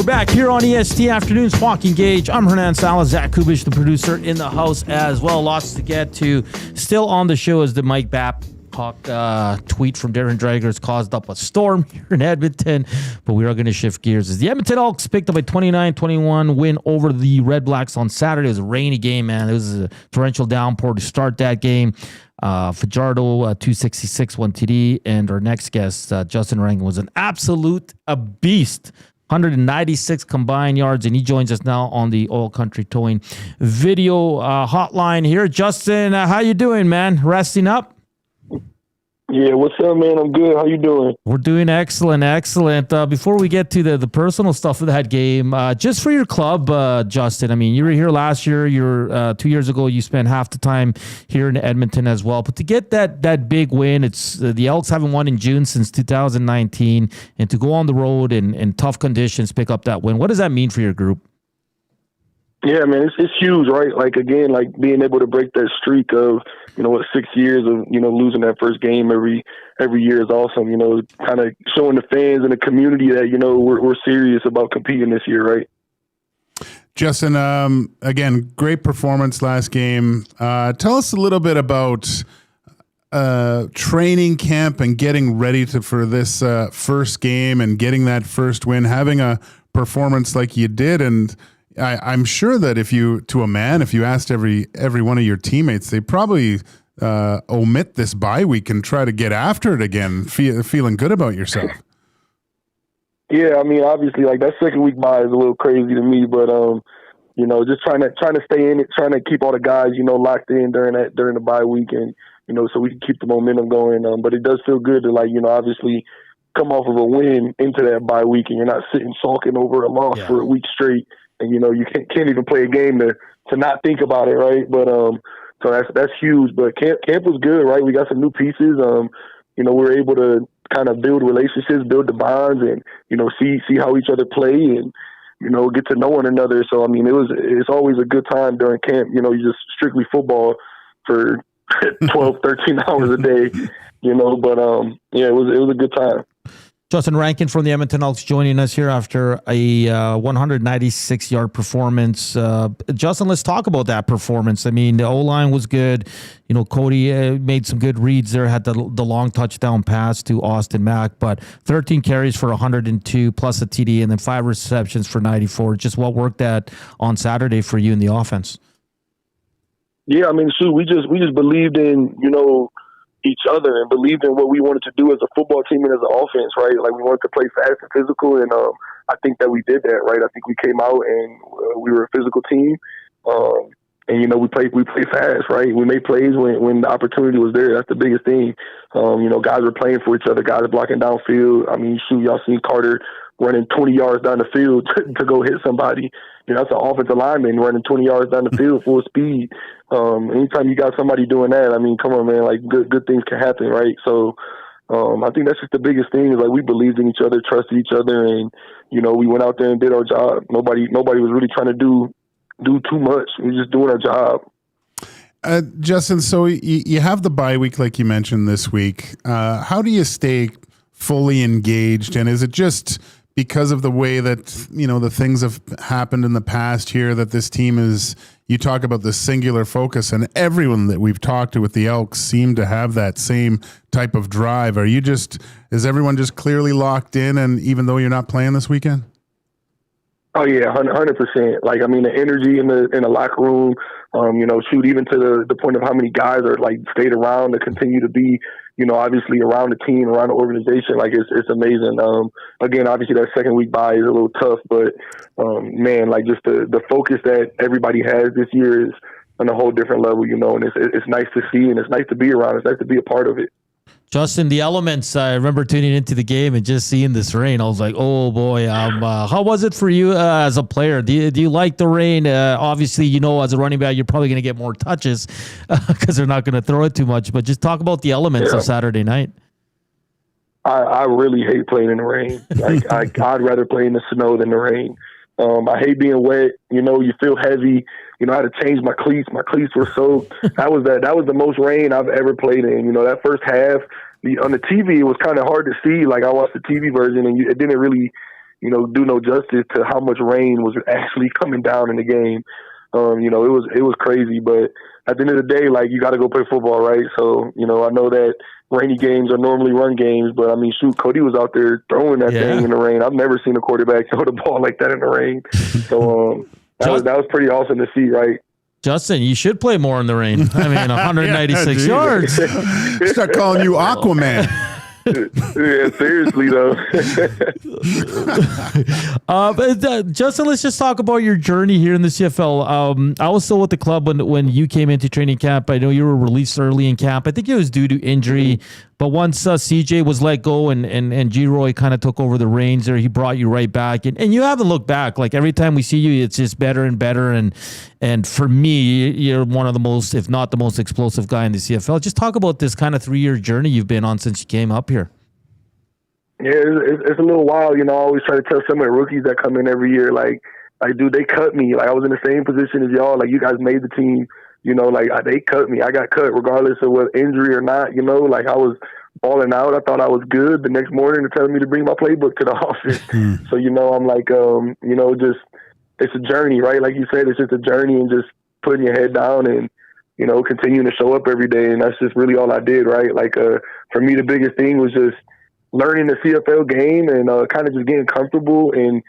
Back here on EST Afternoons, Joaquin, Gage. I'm Hernan, Salas, Zach Kubish, the producer, in the house as well. Lots to get to. Still on the show is the Mike Babcock tweet from Darren Dreger has caused up a storm here in Edmonton, but we are going to shift gears. As the Edmonton Elks picked up a 29-21 win over the Redblacks on Saturday. It was a rainy game, man. It was a torrential downpour to start that game. Fajardo, 266, 1 TD, and our next guest, Justin Rankin, was an absolute beast. 196 combined yards, and he joins us now on the Oil Country Towing video hotline here. Justin, how you doing, man? Resting up? Yeah, what's up, man? I'm good. How you doing? We're doing excellent. Before we get to the personal stuff of that game, just for your club, Justin, I mean, you were here last year. 2 years ago, you spent half the time here in Edmonton as well. But to get that big win, it's the Elks haven't won in June since 2019, and to go on the road in tough conditions, pick up that win, what does that mean for your group? Yeah, man, it's huge, right? Like, again, like being able to break that streak of, 6 years of, losing that first game every year is awesome. Kind of showing the fans and the community that, we're serious about competing this year, right? Justin, again, great performance last game. Tell us a little bit about training camp and getting ready for this first game and getting that first win, having a performance like you did. And I'm sure that if you asked every one of your teammates, they probably omit this bye week and try to get after it again, feeling good about yourself. Yeah, I mean, obviously, like that second week bye is a little crazy to me, but you know, just trying to stay in it, trying to keep all the guys, you know, locked in during the bye week, and you know, so we can keep the momentum going. But it does feel good to, like, you know, obviously come off of a win into that bye week, and you're not sitting sulking over a loss for a week straight, and you know you can't even play a game to not think about it, right? But so that's huge. But camp was good, right? We got some new pieces. You know, we were able to kind of build relationships, build the bonds, and you know, see how each other play, and you know, get to know one another. So I mean, it's always a good time during camp. You know, you just strictly football for 12, 13 hours a day. You know, but yeah, it was a good time. Justin Rankin from the Edmonton Elks joining us here after a 196-yard performance. Justin, let's talk about that performance. I mean, the O-line was good. You know, Cody made some good reads there, had the long touchdown pass to Austin Mack, but 13 carries for 102 plus a TD and then 5 receptions for 94. Just what worked that on Saturday for you in the offense? Yeah, I mean, shoot, we just believed in, you know, each other and believed in what we wanted to do as a football team and as an offense, right? Like we wanted to play fast and physical, and I think that we did that, right? I think we came out and we were a physical team, and you know we played fast, right? We made plays when the opportunity was there. That's the biggest thing. You know, guys were playing for each other, guys blocking downfield. I mean, shoot, y'all seen Carter running 20 yards down the field to go hit somebody. You know, that's an offensive lineman running 20 yards down the field full speed. Anytime you got somebody doing that, I mean, come on, man, like good things can happen, right? So I think that's just the biggest thing is like we believed in each other, trusted each other, and you know, we went out there and did our job. Nobody was really trying to do too much. We were just doing our job. Justin, so you have the bye week like you mentioned this week. How do you stay fully engaged, and is it just because of the way that, you know, the things have happened in the past here that this team is, you talk about the singular focus, and everyone that we've talked to with the Elks seem to have that same type of drive. Is everyone just clearly locked in, and even though you're not playing this weekend? Oh yeah, 100%. Like, I mean, the energy in the locker room, you know, shoot, even to the point of how many guys are like stayed around to continue to be, you know, obviously around the team, around the organization. Like it's amazing. Again, obviously that second week bye is a little tough, but man, like just the focus that everybody has this year is on a whole different level, you know, and it's nice to see, and it's nice to be around. It's nice to be a part of it. Justin, the elements, I remember tuning into the game and just seeing this rain. I was like, oh boy, how was it for you as a player? Do you like the rain? Obviously, you know, as a running back, you're probably going to get more touches because they're not going to throw it too much. But just talk about the elements of Saturday night. I really hate playing in the rain. Like I'd rather play in the snow than the rain. I hate being wet. You know, you feel heavy. You know, I had to change my cleats. My cleats were soaked. That was the most rain I've ever played in. You know, that first half on the TV, it was kind of hard to see. Like I watched the TV version, and it didn't really, you know, do no justice to how much rain was actually coming down in the game. You know, it was crazy. But at the end of the day, like you got to go play football, right? So, you know, I know that rainy games are normally run games, but I mean, shoot, Cody was out there throwing that thing in the rain. I've never seen a quarterback throw the ball like that in the rain. So that was pretty awesome to see, right? Justin, you should play more in the rain. I mean, 196 yards. Start calling you Aquaman. Yeah, seriously though. Justin, let's just talk about your journey here in the CFL. I was still with the club when you came into training camp. I know you were released early in camp. I think it was due to injury, but once CJ was let go and G-Roy kind of took over the reins there, he brought you right back, and you haven't looked back. Like every time we see you, it's just better and better. And for me, you're one of the most, if not the most explosive guy in the CFL. Just talk about this kind of 3-year journey you've been on since you came up here. Yeah, it's a little wild. You know, I always try to tell some of the rookies that come in every year, like, dude, they cut me. Like, I was in the same position as y'all. Like, you guys made the team. You know, like, they cut me. I got cut regardless of what injury or not. You know, like, I was balling out. I thought I was good. The next morning, they're telling me to bring my playbook to the office. So, you know, I'm like, you know, just it's a journey, right? Like you said, it's just a journey, and just putting your head down and, you know, continuing to show up every day. And that's just really all I did, right? Like, for me, the biggest thing was just learning the CFL game and kind of just getting comfortable and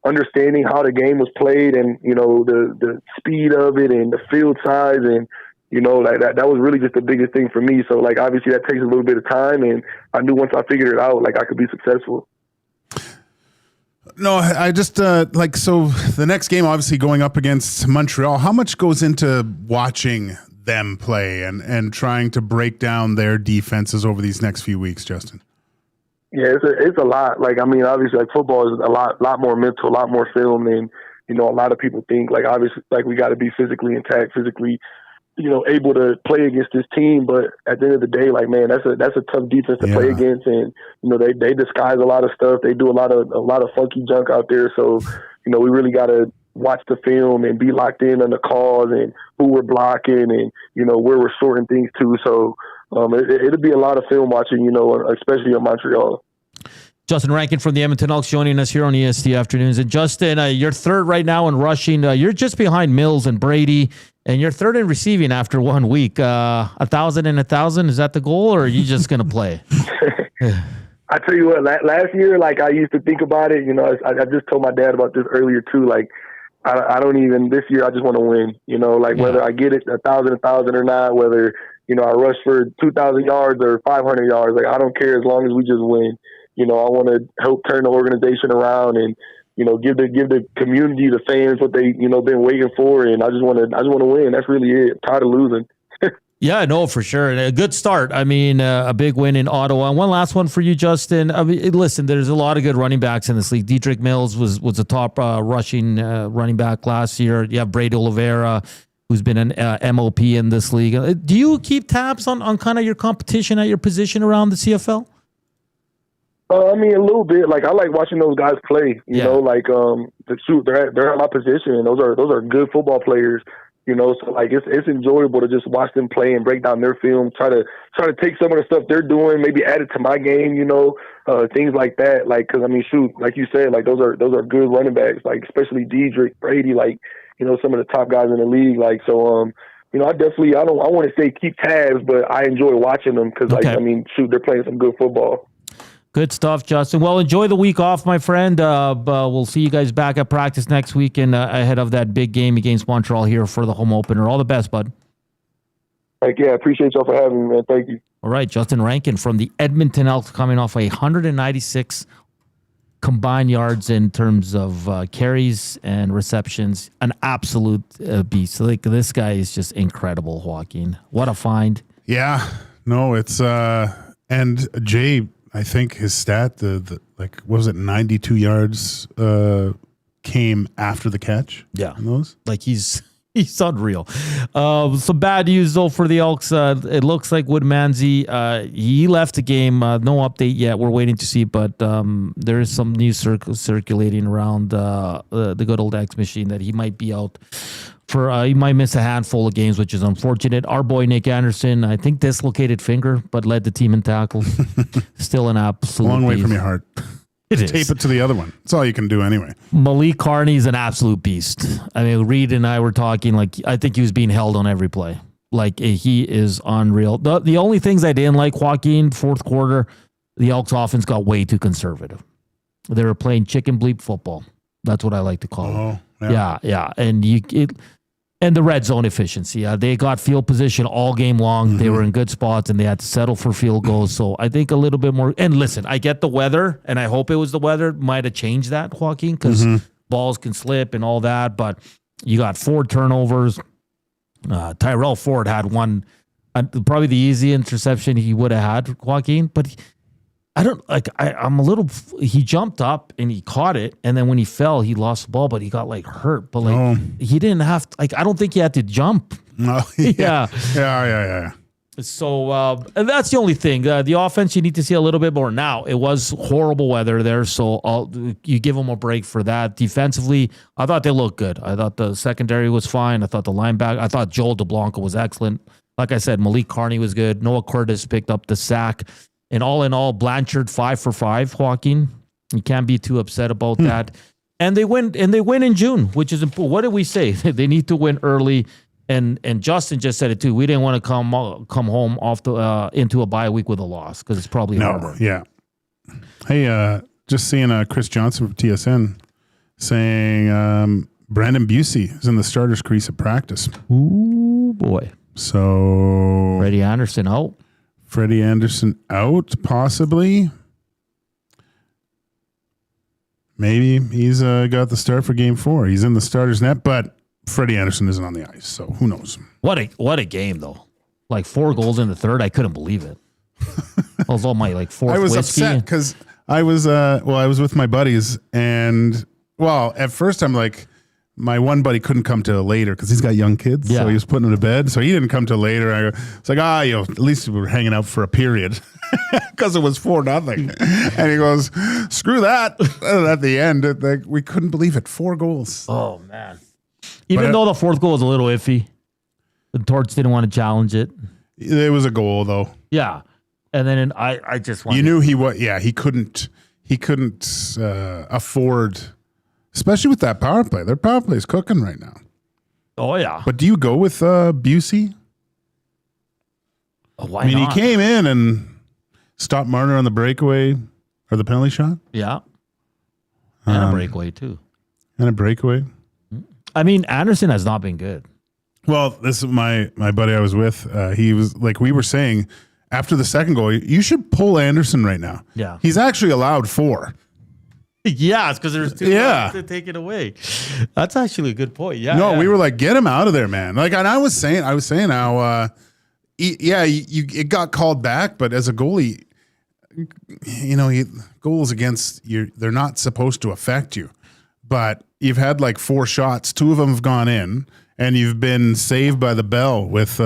understanding how the game was played, and, you know, the speed of it and the field size, and, you know, like that was really just the biggest thing for me. So, like, obviously that takes a little bit of time, and I knew once I figured it out, like, I could be successful. No, I just like, so the next game, obviously going up against Montreal, how much goes into watching them play and trying to break down their defenses over these next few weeks, Justin? Yeah, it's a lot. Like, I mean, obviously, like, football is a lot more mental, a lot more film than, you know, a lot of people think. Like, obviously, like, we got to be physically intact, physically, you know, able to play against this team. But at the end of the day, like, man, that's a tough defense to play against. And, you know, they disguise a lot of stuff. They do a lot of funky junk out there. So, you know, we really got to watch the film and be locked in on the calls and who we're blocking and, you know, where we're sorting things to. So it'll be a lot of film watching, you know, especially in Montreal. Justin Rankin from the Edmonton Elks joining us here on EST Afternoons. And Justin, you're third right now in rushing. You're just behind Mills and Brady, and you're third in receiving after 1 week. 1,000 and 1,000, is that the goal, or are you just going to play? I tell you what, last year, like, I used to think about it. You know, I just told my dad about this earlier too. Like, I don't even, this year I just want to win. You know, like, whether I get it 1,000 or not, whether, you know, I rush for 2,000 yards or 500 yards. Like, I don't care as long as we just win. You know, I want to help turn the organization around and, you know, give the community, the fans, what they, you know, been waiting for. And I just want to win. That's really it. I'm tired of losing. Yeah, no, for sure. And a good start. I mean, a big win in Ottawa. And one last one for you, Justin. I mean, listen, there's a lot of good running backs in this league. Dietrich Mills was a top rushing running back last year. You have Brady Oliveira, who's been an MOP in this league. Do you keep tabs on kind of your competition at your position around the CFL? I mean, a little bit. Like, I like watching those guys play. You know, like, they're at my position, and those are good football players. You know, so like it's enjoyable to just watch them play and break down their film. Try to take some of the stuff they're doing, maybe add it to my game. You know, things like that. Like, because I mean, shoot, like you said, like those are good running backs. Like, especially Dietrich, Brady, like, you know, some of the top guys in the league. Like, so you know, I want to say keep tabs, but I enjoy watching them because, like, I mean, shoot, they're playing some good football. Good stuff, Justin. Well, enjoy the week off, my friend. We'll see you guys back at practice next week and ahead of that big game against Montreal here for the home opener. All the best, bud. Like, yeah, appreciate y'all for having me, man. Thank you. All right, Justin Rankin from the Edmonton Elks coming off 196 combined yards in terms of carries and receptions. An absolute beast. Like, this guy is just incredible, Joaquin. What a find. Yeah. No, it's and Jay, I think his stat, the like, what was it, 92 yards came after the catch? Yeah. On those? Like, he's unreal. Some bad news, though, for the Elks. It looks like Woodmansey, he left the game. No update yet. We're waiting to see, but there is some news circulating around the good old X machine that he might be out for, he might miss a handful of games, which is unfortunate. Our boy Nick Anderson, I think dislocated finger, but led the team in tackles. Still an absolute long way beast. from your heart. It is. Tape it to the other one. That's all you can do anyway. Malik Carney's an absolute beast. I mean, Reed and I were talking, like, I think he was being held on every play. Like, he is unreal. The only things I didn't like, Joaquin, fourth quarter, the Elks offense got way too conservative. They were playing chicken bleep football. That's what I like to call it. Yeah. And the red zone efficiency. They got field position all game long. Mm-hmm. They were in good spots, and they had to settle for field goals. So I think a little bit more. And listen, I get the weather, and I hope it was the weather. Might have changed that, Joaquin, because balls can slip and all that. But you got 4 turnovers. Tyrell Ford had one, probably the easy interception he would have had, Joaquin. But I'm a little, he jumped up and he caught it. And then when he fell, he lost the ball, but he got like hurt. But like, he didn't have to, like, I don't think he had to jump. No. Yeah. So and that's the only thing. The offense, you need to see a little bit more. Now, it was horrible weather there, so you give them a break for that. Defensively, I thought they looked good. I thought the secondary was fine. I thought the linebacker, I thought Joel DeBlanco was excellent. Like I said, Malik Carney was good. Noah Curtis picked up the sack. And all in all, Blanchard 5 for 5, Joaquin. You can't be too upset about that. And they win in June, which is important. What did we say? They need to win early. And Justin just said it too. We didn't want to come home off the into a bye week with a loss because it's probably harder. Yeah. Hey, just seeing Chris Johnson from TSN saying Brandon Busey is in the starter's crease at practice. Ooh, boy. So Freddie Anderson out. Freddie Anderson out, possibly. maybe he's got the start for Game 4. He's in the starter's net, but Freddie Anderson isn't on the ice, so who knows? What a game though! Like 4 goals in the third, I couldn't believe it. That was all my like fourth. I was whiskey. upset because I was with my buddies, and at first I'm like, my one buddy couldn't come till later because he's got young kids, so he was putting them to bed, so he didn't come till later. I was like, at least we were hanging out for a period because it was 4-0, and he goes, screw that. And at the end, we couldn't believe it, 4 goals. Oh man! Even though the fourth goal was a little iffy, the Torts didn't want to challenge it. It was a goal though. Yeah. And then I just wanted... You knew he couldn't afford, especially with that power play. Their power play is cooking right now. Oh yeah. But do you go with Busey? Why I mean, not? he came in and stopped Marner on the breakaway or the penalty shot. Yeah. And a breakaway too. And a breakaway. I mean, Anderson has not been good. Well, this is my buddy I was with. He was like, we were saying, after the second goal, you should pull Anderson right now. Yeah. He's actually allowed 4. Yeah, it's because there's 2 Yeah. to take it away. That's actually a good point. Yeah. No, yeah. we were like, get him out of there, man. Like, and I was saying how, it got called back, but as a goalie, goals against you, they're not supposed to affect you. But you've had like 4 shots, 2 of them have gone in, and you've been saved by the bell with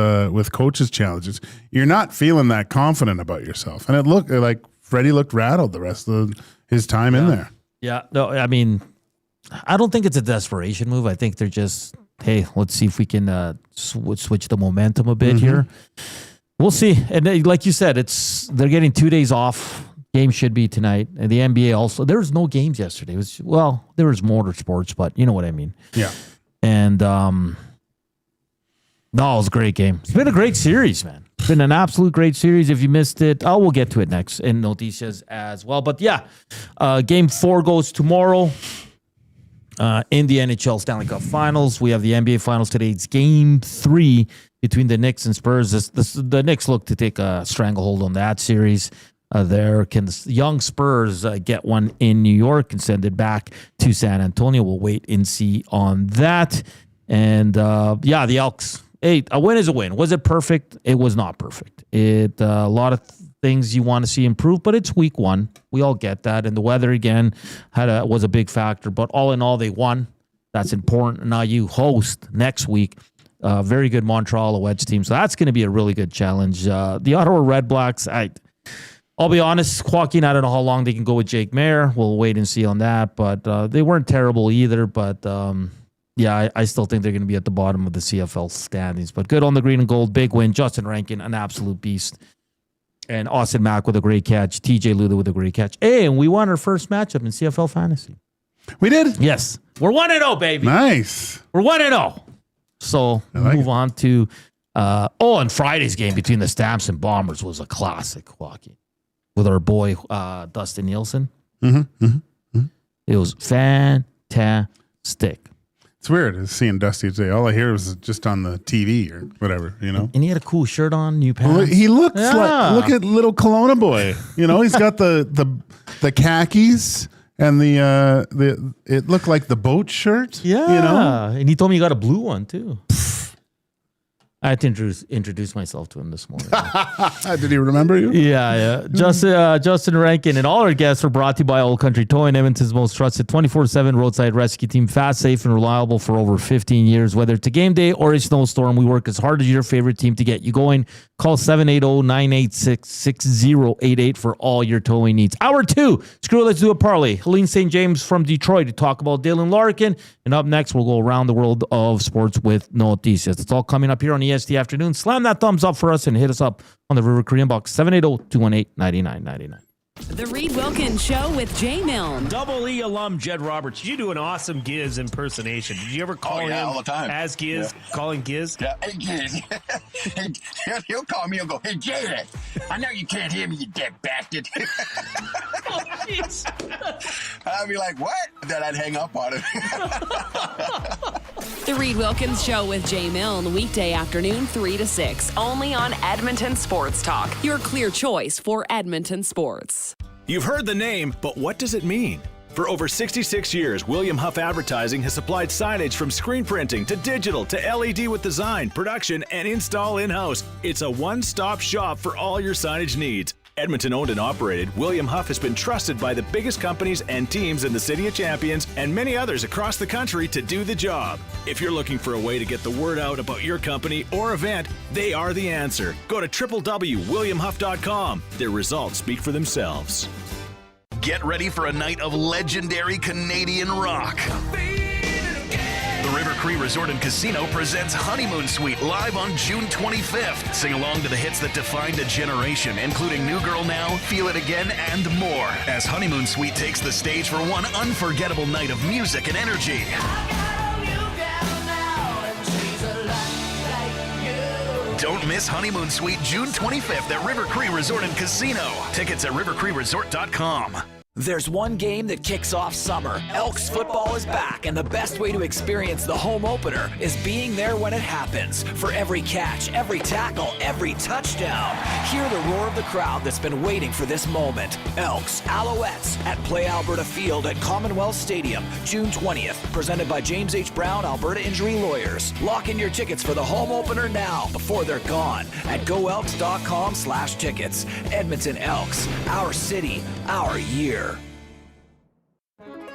coaches' challenges. You're not feeling that confident about yourself, and it looked like Freddie looked rattled the rest of his time in there. Yeah, no, I mean, I don't think it's a desperation move. I think they're just, hey, let's see if we can switch the momentum a bit here. We'll see. And like you said, they're getting 2 days off. Game should be tonight. And the NBA also. There was no games yesterday. There was motorsports, but you know what I mean. Yeah. And no, it was a great game. It's been a great series, man. It's been an absolute great series. If you missed it, we'll get to it next in Noticias as well. But yeah, Game 4 goes tomorrow in the NHL Stanley Cup Finals. We have the NBA Finals today. It's Game 3 between the Knicks and Spurs. The Knicks look to take a stranglehold on that series. Can the young Spurs get one in New York and send it back to San Antonio? We'll wait and see on that. And the Elks. Hey, a win is a win. Was it perfect? It was not perfect. A lot of things you want to see improve, but it's week 1. We all get that. And the weather again was a big factor. But all in all, they won. That's important. Now you host next week. Very good Montreal Wedge team. So that's going to be a really good challenge. The Ottawa REDBLACKS. I'll be honest, Joaquin, I don't know how long they can go with Jake Mayer. We'll wait and see on that. But they weren't terrible either. But I still think they're going to be at the bottom of the CFL standings. But good on the green and gold. Big win. Justin Rankin, an absolute beast. And Austin Mack with a great catch. TJ Luther with a great catch. Hey, and we won our first matchup in CFL Fantasy. We did? Yes. We're 1-0, baby. Nice. We're 1-0. So move on to and Friday's game between the Stamps and Bombers was a classic, Joaquin. With our boy Dustin Nielsen. It was fantastic. It's weird seeing Dusty today. All I hear was just on the TV or whatever, And he had a cool shirt on, new pants. Well, he looks like, look at little Kelowna boy. He's got the khakis and it looked like the boat shirt. Yeah. And he told me he got a blue one too. I had to introduce myself to him this morning. Did he remember you? Yeah. Justin Rankin and all our guests are brought to you by Old Country Towing, Edmonton's most trusted 24/7 roadside rescue team, fast, safe, and reliable for over 15 years. Whether it's a game day or a snowstorm, we work as hard as your favorite team to get you going. Call 780-986-6088 for all your towing needs. Hour 2, screw it, let's do a parlay. Helene St. James from Detroit to talk about Dylan Larkin. And up next, we'll go around the world of sports with Noticias. It's all coming up here on EST Afternoon. Slam that thumbs up for us and hit us up on the River Korean Box, 780-218-9999. The Reed Wilkins Show with Jay Milne. Double E alum Jed Roberts. You do an awesome Giz impersonation. Did you ever call him all the time as Giz? Yeah. Call him Giz? Yeah. Hey, Giz. He'll call me and go, hey, Jay, I know you can't hear me, you dead bastard. Oh, jeez. I'd be like, what? Then I'd hang up on him. The Reed Wilkins Show with Jay Milne, weekday afternoon 3 to 6, only on Edmonton Sports Talk, your clear choice for Edmonton sports. You've heard the name, but what does it mean? For over 66 years, William Huff Advertising has supplied signage from screen printing to digital to LED with design, production, and install in-house. It's a one-stop shop for all your signage needs. Edmonton owned and operated, William Huff has been trusted by the biggest companies and teams in the City of Champions and many others across the country to do the job. If you're looking for a way to get the word out about your company or event, they are the answer. Go to www.williamhuff.com. Their results speak for themselves. Get ready for a night of legendary Canadian rock. The River Cree Resort and Casino presents Honeymoon Suite live on June 25th. Sing along to the hits that defined a generation, including New Girl Now, Feel It Again, and more, as Honeymoon Suite takes the stage for one unforgettable night of music and energy. Don't miss Honeymoon Suite June 25th at River Cree Resort and Casino. Tickets at rivercreeresort.com. There's one game that kicks off summer. Elks football is back, and the best way to experience the home opener is being there when it happens. For every catch, every tackle, every touchdown, hear the roar of the crowd that's been waiting for this moment. Elks, Alouettes at Play Alberta Field at Commonwealth Stadium, June 20th. Presented by James H. Brown, Alberta Injury Lawyers. Lock in your tickets for the home opener now before they're gone at goelks.com/tickets. Edmonton Elks, our city, our year.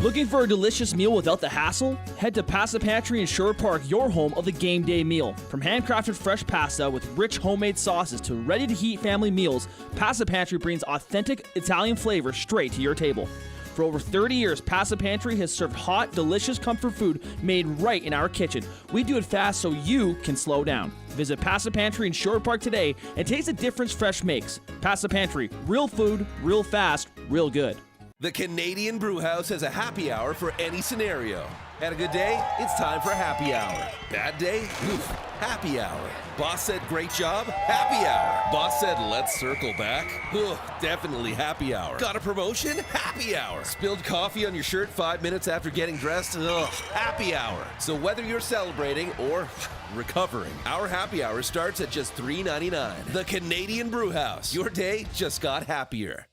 Looking for a delicious meal without the hassle? Head to Pasta Pantry in Sherwood Park, your home of the game day meal. From handcrafted fresh pasta with rich homemade sauces to ready-to-heat family meals, Pasta Pantry brings authentic Italian flavor straight to your table. For over 30 years, Pasta Pantry has served hot, delicious comfort food made right in our kitchen. We do it fast so you can slow down. Visit Pasta Pantry in Sherwood Park today and taste the difference fresh makes. Pasta Pantry, real food, real fast, real good. The Canadian Brewhouse has a happy hour for any scenario. Had a good day? It's time for happy hour. Bad day? Oof, happy hour. Boss said great job? Happy hour. Boss said let's circle back? Ugh, definitely happy hour. Got a promotion? Happy hour. Spilled coffee on your shirt 5 minutes after getting dressed? Ugh, happy hour. So whether you're celebrating or recovering, our happy hour starts at just $3.99. The Canadian Brewhouse. Your day just got happier.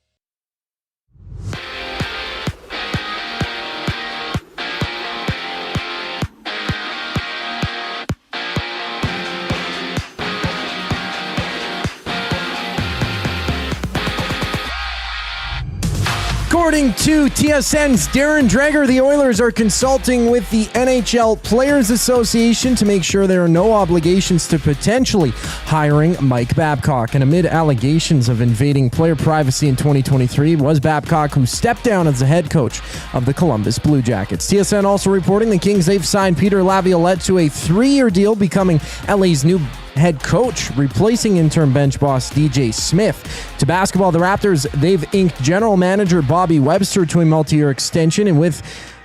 According to TSN's Darren Dreger, the Oilers are consulting with the NHL Players Association to make sure there are no obligations to potentially hiring Mike Babcock. And amid allegations of invading player privacy in 2023, it was Babcock who stepped down as the head coach of the Columbus Blue Jackets. TSN also reporting the Kings, they've signed Peter Laviolette to a 3-year deal, becoming LA's new head coach, replacing interim bench boss DJ Smith. To basketball, the Raptors, they've inked general manager Bobby Webster to a multi-year extension, and with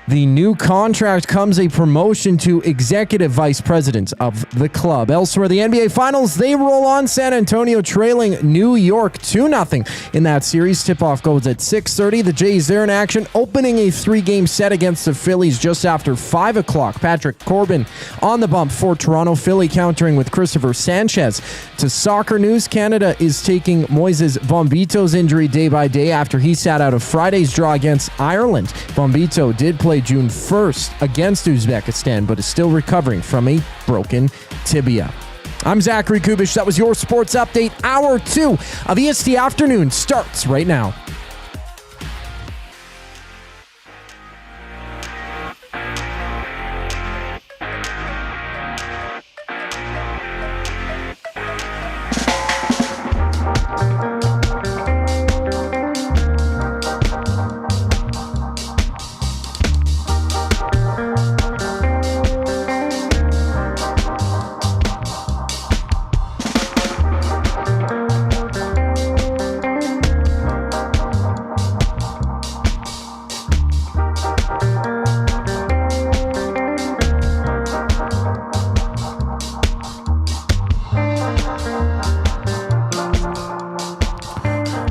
the new contract comes a promotion to executive vice president of the club. Elsewhere, the NBA Finals, they roll on. San Antonio trailing New York 2-0 in that series. Tip-off goes at 6:30. The Jays, they're in action, opening a 3-game set against the Phillies just after 5 o'clock. Patrick Corbin on the bump for Toronto. Philly countering with Christopher Sanchez. To soccer news, Canada is taking Moises Bombito's injury day by day after he sat out of Friday's draw against Ireland. Bombito did play June 1st against Uzbekistan, but is still recovering from a broken tibia. I'm Zachary Kubish. That was your sports update. Hour 2 of EST Afternoon starts right now.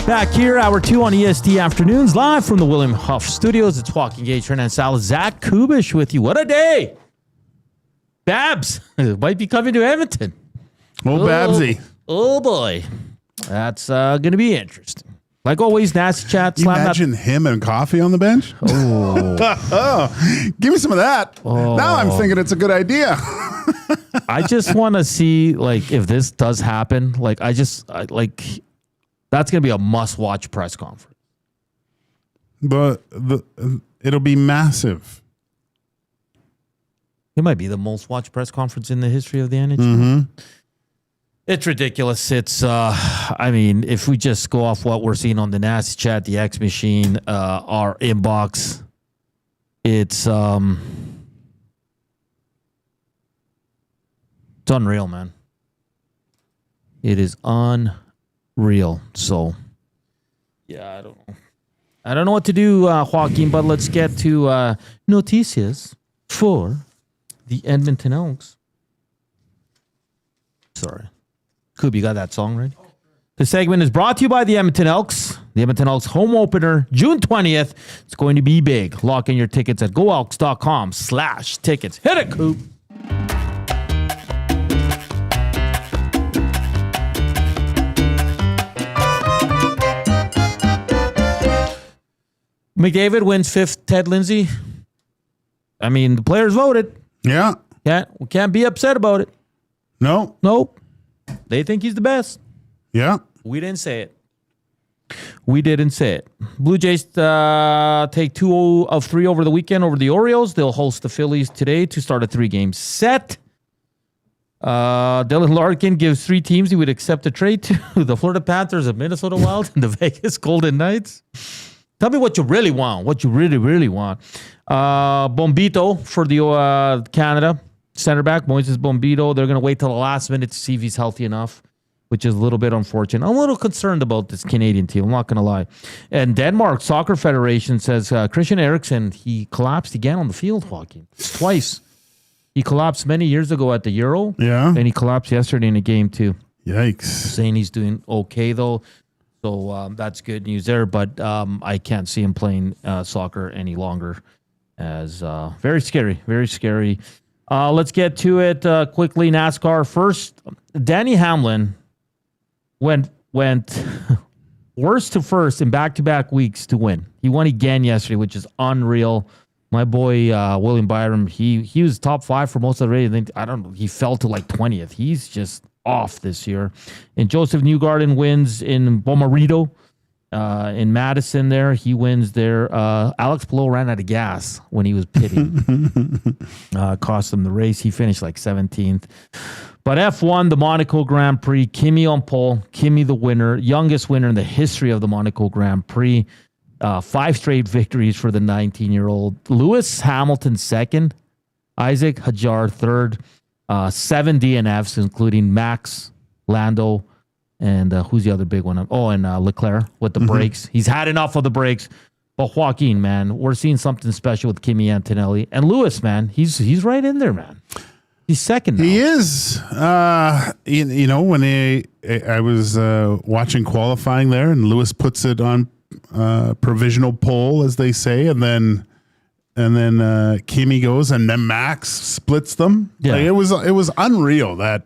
Back here, hour 2 on EST Afternoons, live from the William Huff Studios. It's Joaquin, Gage, Hernan, Salas, Zach Kubish with you. What a day! Babs might be coming to Edmonton. Oh, Babsy. Oh, boy. That's going to be interesting. Like always, nasty chat. Slam Imagine him and coffee on the bench. Oh. Give me some of that. Now I'm thinking it's a good idea. I just want to see, like, if this does happen, like, that's going to be a must-watch press conference. But it'll be massive. It might be the most watched press conference in the history of the NHL. Mm-hmm. It's ridiculous. It's, I mean, if we just go off what we're seeing on the nasty chat, the X machine, our inbox, it's unreal, man. It is unreal. So, yeah, I don't know what to do, Joaquin, but let's get to Noticias for the Edmonton Elks. Sorry. Coop, you got that song ready? The segment is brought to you by the Edmonton Elks. The Edmonton Elks home opener, June 20th. It's going to be big. Lock in your tickets at goelks.com/tickets. Hit it, Coop. McDavid wins 5th. Ted Lindsay. I mean, the players voted. Yeah. We can't be upset about it. No. Nope. They think he's the best. Yeah. We didn't say it. We didn't say it. Blue Jays take 2 of 3 over the weekend over the Orioles. They'll host the Phillies today to start a 3-game set. Dylan Larkin gives 3 teams he would accept a trade to. The Florida Panthers, the Minnesota Wild, and the Vegas Golden Knights. Tell me what you really want. What you really, really want. Bombito for the Canada. Center back, Moises Bombito. They're going to wait till the last minute to see if he's healthy enough, which is a little bit unfortunate. I'm a little concerned about this Canadian team. I'm not going to lie. And Denmark Soccer Federation says Christian Eriksen, he collapsed again on the field, Joaquin. Twice. He collapsed many years ago at the Euro. Yeah. And he collapsed yesterday in a game, too. Yikes. Saying he's doing okay, though. So that's good news there. But I can't see him playing soccer any longer. As very scary. Very scary. Let's get to it quickly. NASCAR first. Danny Hamlin went worst to first in back-to-back weeks to win. He won again yesterday, which is unreal. My boy William Byram, he was top 5 for most of the race. I don't know. He fell to like 20th. He's just off this year. And Joseph Newgarden wins in Bomarito. In Madison there, he wins there. Alex Palou ran out of gas when he was pitting. Cost him the race. He finished like 17th. But F1, the Monaco Grand Prix, Kimi on pole. Kimi the winner. Youngest winner in the history of the Monaco Grand Prix. 5 straight victories for the 19-year-old. Lewis Hamilton second. Isaac Hadjar third. 7 DNFs, including Max, Lando, and who's the other big one? Oh, and Leclerc with the brakes. He's had enough of the brakes. But Joaquin, man, we're seeing something special with Kimi Antonelli. And Lewis, man, he's right in there, man. He's second now. He is. You know, when I was watching qualifying there, and Lewis puts it on provisional pole, as they say, and then Kimi goes, and then Max splits them. Yeah. Like, it was unreal that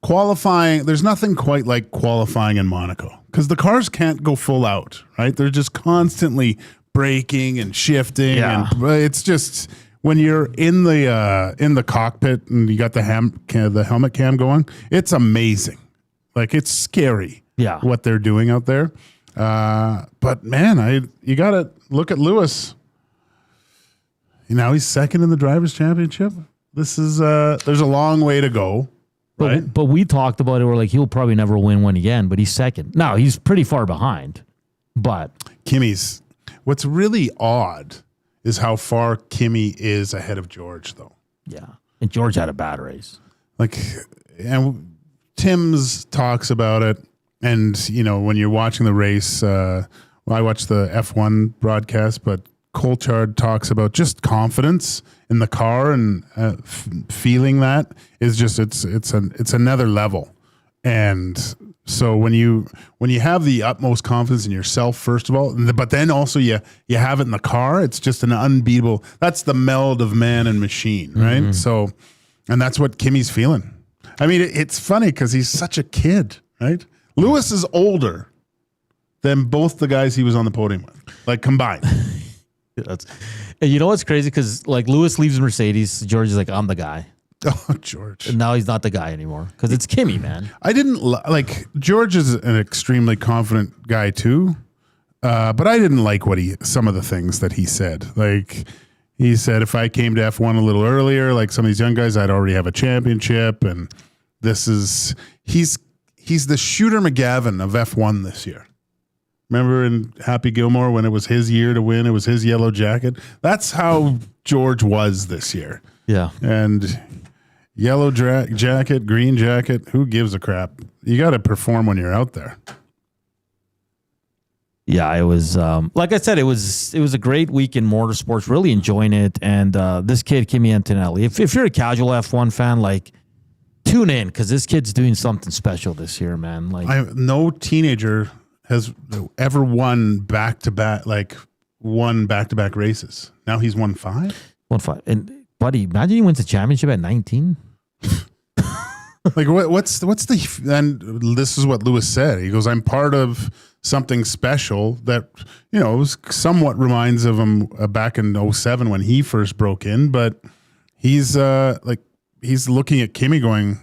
qualifying. There's nothing quite like qualifying in Monaco because the cars can't go full out, right? They're just constantly braking and shifting, and it's just when you're in the cockpit and you got the helmet cam going, it's amazing. Like, it's scary. Yeah, what they're doing out there. But man, you got to look at Lewis. Now he's second in the Drivers' Championship. This is there's a long way to go. Right? But we talked about it. We're like, he'll probably never win one again, but he's second. Now, he's pretty far behind. But Kimi's, what's really odd is how far Kimi is ahead of George, though. Yeah. And George had a bad race. Like, and Tim's talks about it. And, you know, when you're watching the race, I watched the F1 broadcast, but Coulthard talks about just confidence in the car, and feeling that is just it's another level. And so when you have the utmost confidence in yourself, first of all, but then also you have it in the car, it's just an unbeatable. That's the meld of man and machine, right? Mm-hmm. So, and that's what Kimi's feeling. I mean, it's funny because he's such a kid, right? Lewis is older, than both the guys he was on the podium with, like combined. And you know what's crazy? Because like Lewis leaves Mercedes, George is like, I'm the guy. Oh, George. And now he's not the guy anymore because it's Kimmy, man. I didn't like George is an extremely confident guy too, but I didn't like some of the things that he said. Like he said, if I came to F1 a little earlier, like some of these young guys, I'd already have a championship. And he's the Shooter McGavin of F1 this year. Remember in Happy Gilmore when it was his year to win, it was his yellow jacket. That's how George was this year. Yeah. And yellow jacket, green jacket, who gives a crap? You got to perform when you're out there. Yeah, it was like I said, it was a great week in motorsports. Really enjoying it, and this kid Kimi Antonelli. If you're a casual F1 fan, like tune in because this kid's doing something special this year, man. Like no teenager has ever won back-to-back races. Now he's won 5. And buddy, imagine he wins a championship at 19. Like what's the and this is what Lewis said. He goes, I'm part of something special that, you know, somewhat reminds of him back in 07 when he first broke in, but he's looking at Kimi going,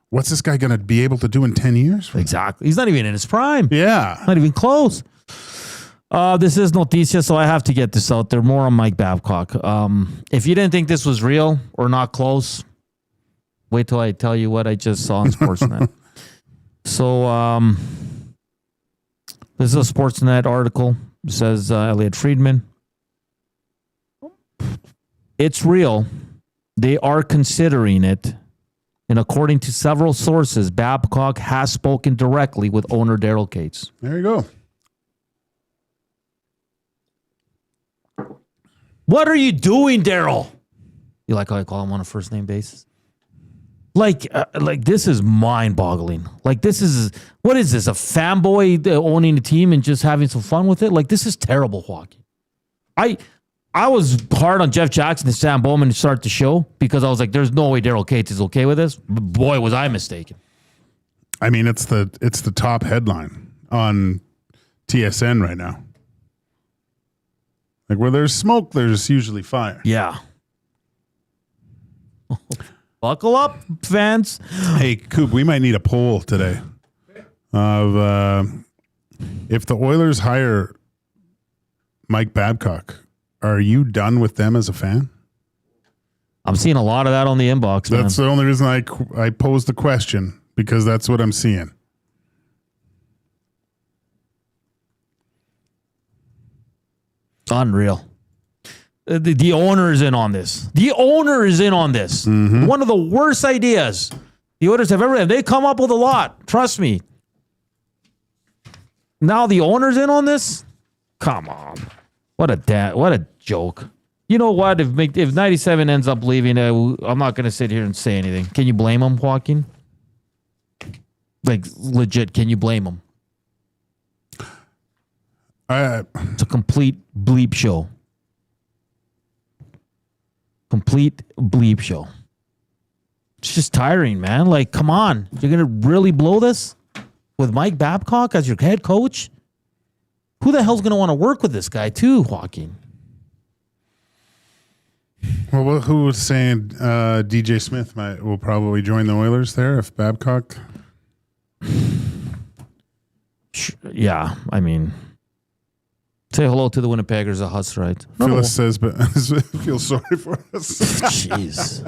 what's this guy going to be able to do in 10 years? Exactly. He's not even in his prime. Yeah. Not even close. This is Noticias, so I have to get this out there. More on Mike Babcock. If you didn't think this was real or not close, wait till I tell you what I just saw on Sportsnet. So this is a Sportsnet article. It says Elliot Friedman. It's real. They are considering it. And according to several sources, Babcock has spoken directly with owner Daryl Cates. There you go. What are you doing, Daryl? You like how I call him on a first name basis? Like this is mind-boggling. Like what is this? A fanboy owning a team and just having some fun with it? Like this is terrible, Joaquin. I was hard on Jeff Jackson and Sam Bowman to start the show because I was like, there's no way Daryl Cates is okay with this. Boy, was I mistaken. I mean, it's the top headline on TSN right now. Like where there's smoke, there's usually fire. Yeah. Buckle up, fans. Hey, Coop, we might need a poll today of if the Oilers hire Mike Babcock, are you done with them as a fan? I'm seeing a lot of that on the inbox, man. That's the only reason I posed the question, because that's what I'm seeing. Unreal. The owner is in on this. The owner is in on this. Mm-hmm. One of the worst ideas the Oilers have ever had. They come up with a lot. Trust me. Now the owner's in on this? Come on. What a joke. You know what? If 97 ends up leaving, I'm not going to sit here and say anything. Can you blame him, Joaquin? Like, legit, can you blame him? It's a complete bleep show. Complete bleep show. It's just tiring, man. Like, come on. You're going to really blow this with Mike Babcock as your head coach? Who the hell's going to want to work with this guy too, Joaquin? Well, who was saying DJ Smith will probably join the Oilers there if Babcock? Yeah, I mean, say hello to the Winnipeggers at Huss, right? Phyllis says, but feel sorry for us. Jeez.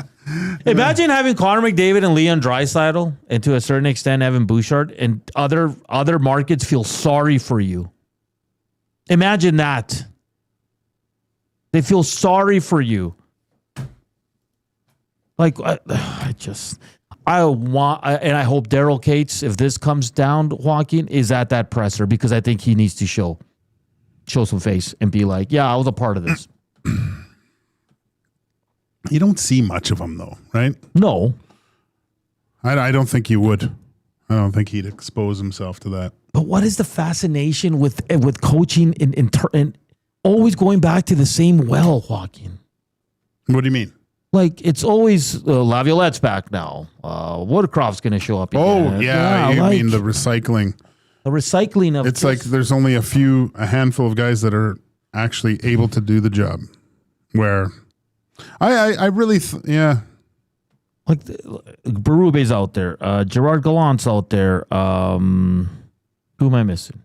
Imagine having Connor McDavid and Leon Draisaitl, and to a certain extent Evan Bouchard, and other markets feel sorry for you. Imagine that. They feel sorry for you. Like, I hope Daryl Cates, if this comes down, Joaquin, is at that presser, because I think he needs to show some face and be like, yeah, I was a part of this. You don't see much of him, though, right? No. I don't think you would. I don't think he'd expose himself to that. But what is the fascination with coaching and always going back to the same well, Joaquin? What do you mean? Like, it's always Laviolette's back now. Woodcroft's going to show up again. Oh, yeah. You mean the recycling The recycling of it's like there's only a handful of guys that are actually able to do the job. Where I really, like Berube's out there, Gerard Gallant's out there. Who am I missing?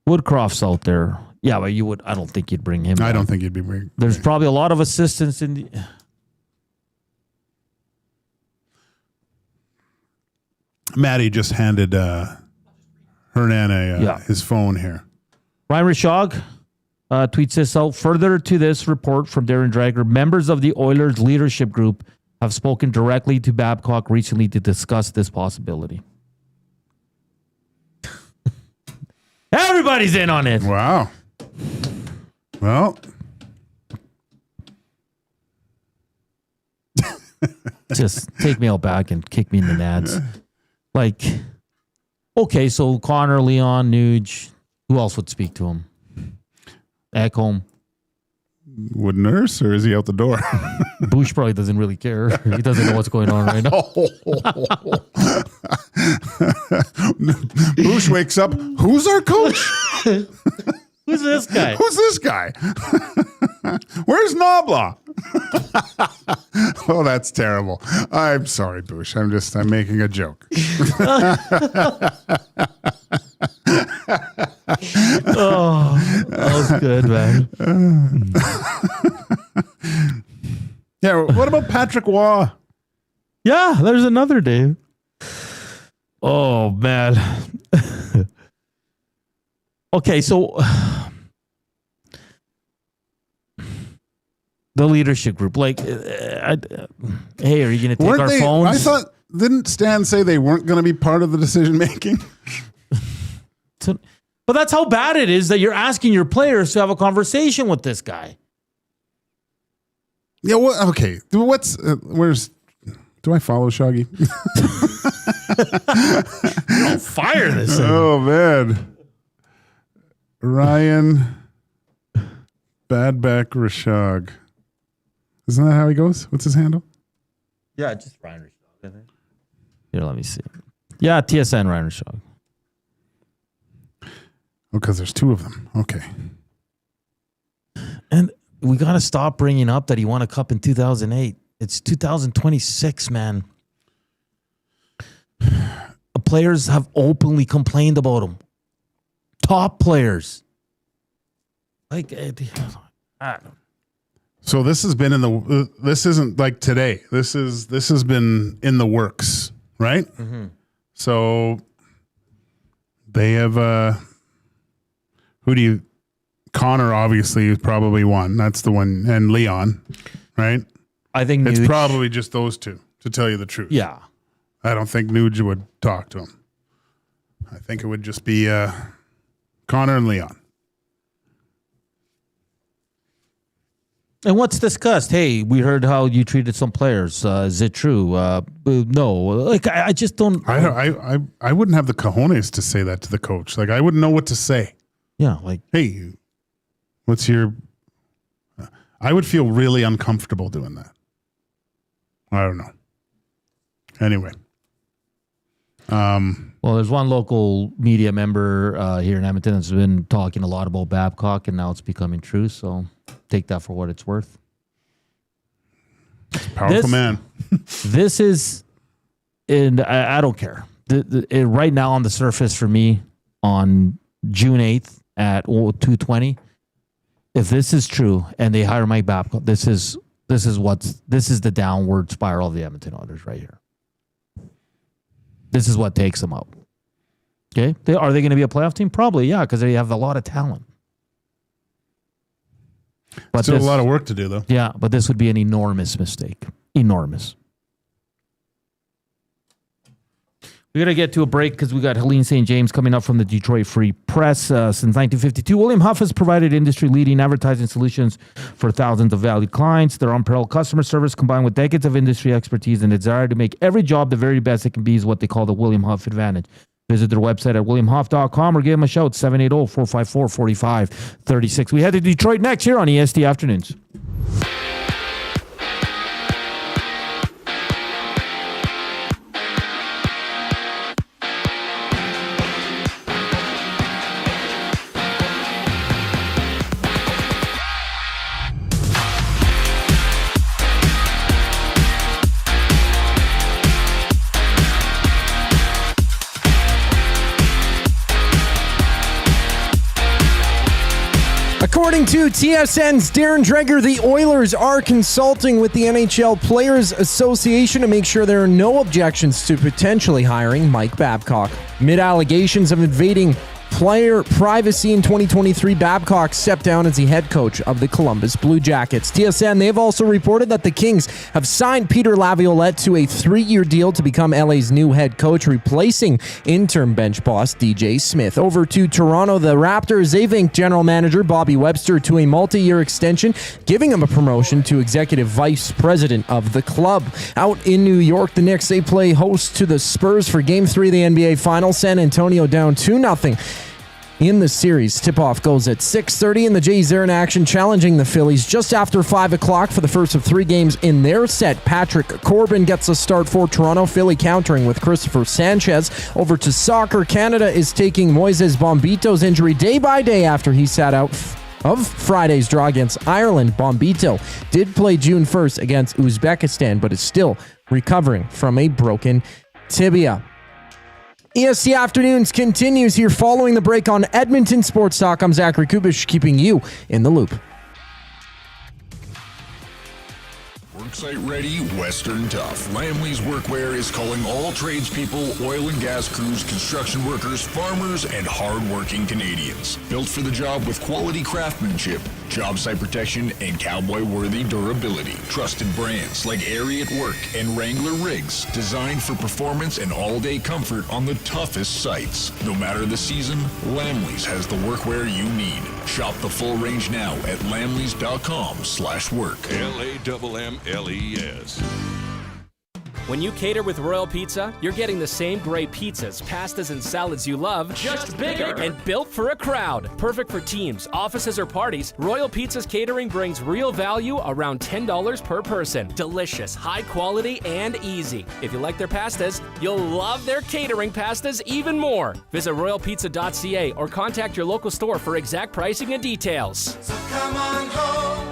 Woodcroft's out there. Yeah, but I don't think you'd bring him. I don't think you'd be bringing. There's probably a lot of assistants in the. Matty just handed Hernan his phone here. Ryan Rishog tweets this out. Further to this report from Darren Dreger, members of the Oilers leadership group have spoken directly to Babcock recently to discuss this possibility. Everybody's in on it. Wow. Well. Just take me out back and kick me in the nads. Like, okay, so Connor, Leon, Nuge, who else would speak to him? Ekholm. Would Nurse, or is he out the door? Bush probably doesn't really care. He doesn't know what's going on right now. Bush wakes up. Who's our coach? Who's this guy? Who's this guy? Where's Knobloch? Oh, that's terrible. I'm sorry, Bush. I'm making a joke. Oh, that was good, man. Yeah, what about Patrick Waugh? Yeah, there's another Dave. Oh, man. Okay, so the leadership group, like, hey, are you going to take our phones? I thought, didn't Stan say they weren't going to be part of the decision making? But that's how bad it is that you're asking your players to have a conversation with this guy. Yeah, well, okay. Where's... Do I follow Shoggy? I'll fire this thing. Oh, man. Ryan Badback Rashog. Isn't that how he goes? What's his handle? Yeah, just Ryan Rashog, I think. Here, let me see. Yeah, TSN Ryan Rashog. Oh, because there's two of them. Okay. And we got to stop bringing up that he won a cup in 2008. It's 2026, man. Players have openly complained about him. Top players. Like, I don't know. So this has been this isn't like today. This has been in the works, right? Mm-hmm. So they have Connor obviously is probably one. That's the one, and Leon, right? I think it's Nuge, probably just those two, to tell you the truth. Yeah. I don't think Nuge would talk to him. I think it would just be Connor and Leon. And what's discussed? Hey, we heard how you treated some players. Is it true? No. Like, I just don't. I wouldn't have the cojones to say that to the coach. Like, I wouldn't know what to say. Yeah, like, hey, what's your... I would feel really uncomfortable doing that. I don't know. Anyway. Well, there's one local media member here in Edmonton that's been talking a lot about Babcock, and now it's becoming true. So take that for what it's worth. Powerful man. This is, and I don't care. Right now on the surface for me on June 8th at 2:20, if this is true and they hire Mike Babcock, this is the downward spiral of the Edmonton Oilers right here. This is what takes them out. Okay, are they going to be a playoff team? Probably, yeah, because they have a lot of talent. But still a lot of work to do, though. Yeah, but this would be an enormous mistake. Enormous. We got to get to a break because we got Helene St. James coming up from the Detroit Free Press. Since 1952, William Huff has provided industry-leading advertising solutions for thousands of valued clients. Their unparalleled customer service, combined with decades of industry expertise and a desire to make every job the very best it can be, is what they call the William Huff advantage. Visit their website at williamhuff.com or give them a shout, 780-454-4536. We head to Detroit next here on EST Afternoons. According to TSN's Darren Dreger, the Oilers are consulting with the NHL Players Association to make sure there are no objections to potentially hiring Mike Babcock. Mid allegations of invading player privacy in 2023, Babcock stepped down as the head coach of the Columbus Blue Jackets. TSN, they've also reported that the Kings have signed Peter Laviolette to a 3-year deal to become LA's new head coach, replacing interim bench boss DJ Smith. Over to Toronto, the Raptors, they've inked general manager Bobby Webster to a multi-year extension, giving him a promotion to executive vice president of the club. Out in New York, the Knicks, they play host to the Spurs for Game 3 of the NBA Finals. San Antonio down 2-0. In the series, tip-off goes at 6:30, and the Jays are in action challenging the Phillies just after 5 o'clock for the first of 3 games in their set. Patrick Corbin gets a start for Toronto. Philly countering with Christopher Sanchez. Over to soccer, Canada is taking Moises Bombito's injury day by day after he sat out of Friday's draw against Ireland. Bombito did play June 1st against Uzbekistan, but is still recovering from a broken tibia. EST Afternoons continues here following the break on Edmonton Sports Talk. I'm Zachary Kubish, keeping you in the loop. Worksite ready, Western tough. Lamley's Workwear is calling all tradespeople, oil and gas crews, construction workers, farmers, and hard-working Canadians. Built for the job with quality craftsmanship, job site protection, and cowboy-worthy durability. Trusted brands like Airy at Work and Wrangler Rigs, designed for performance and all-day comfort on the toughest sites. No matter the season, Lamley's has the workwear you need. Shop the full range now at lamleys.com/work. LAMMLES. When you cater with Royal Pizza, you're getting the same great pizzas, pastas, and salads you love, just bigger and built for a crowd. Perfect for teams, offices, or parties, Royal Pizza's catering brings real value around $10 per person. Delicious, high quality, and easy. If you like their pastas, you'll love their catering pastas even more. Visit royalpizza.ca or contact your local store for exact pricing and details. So come on home,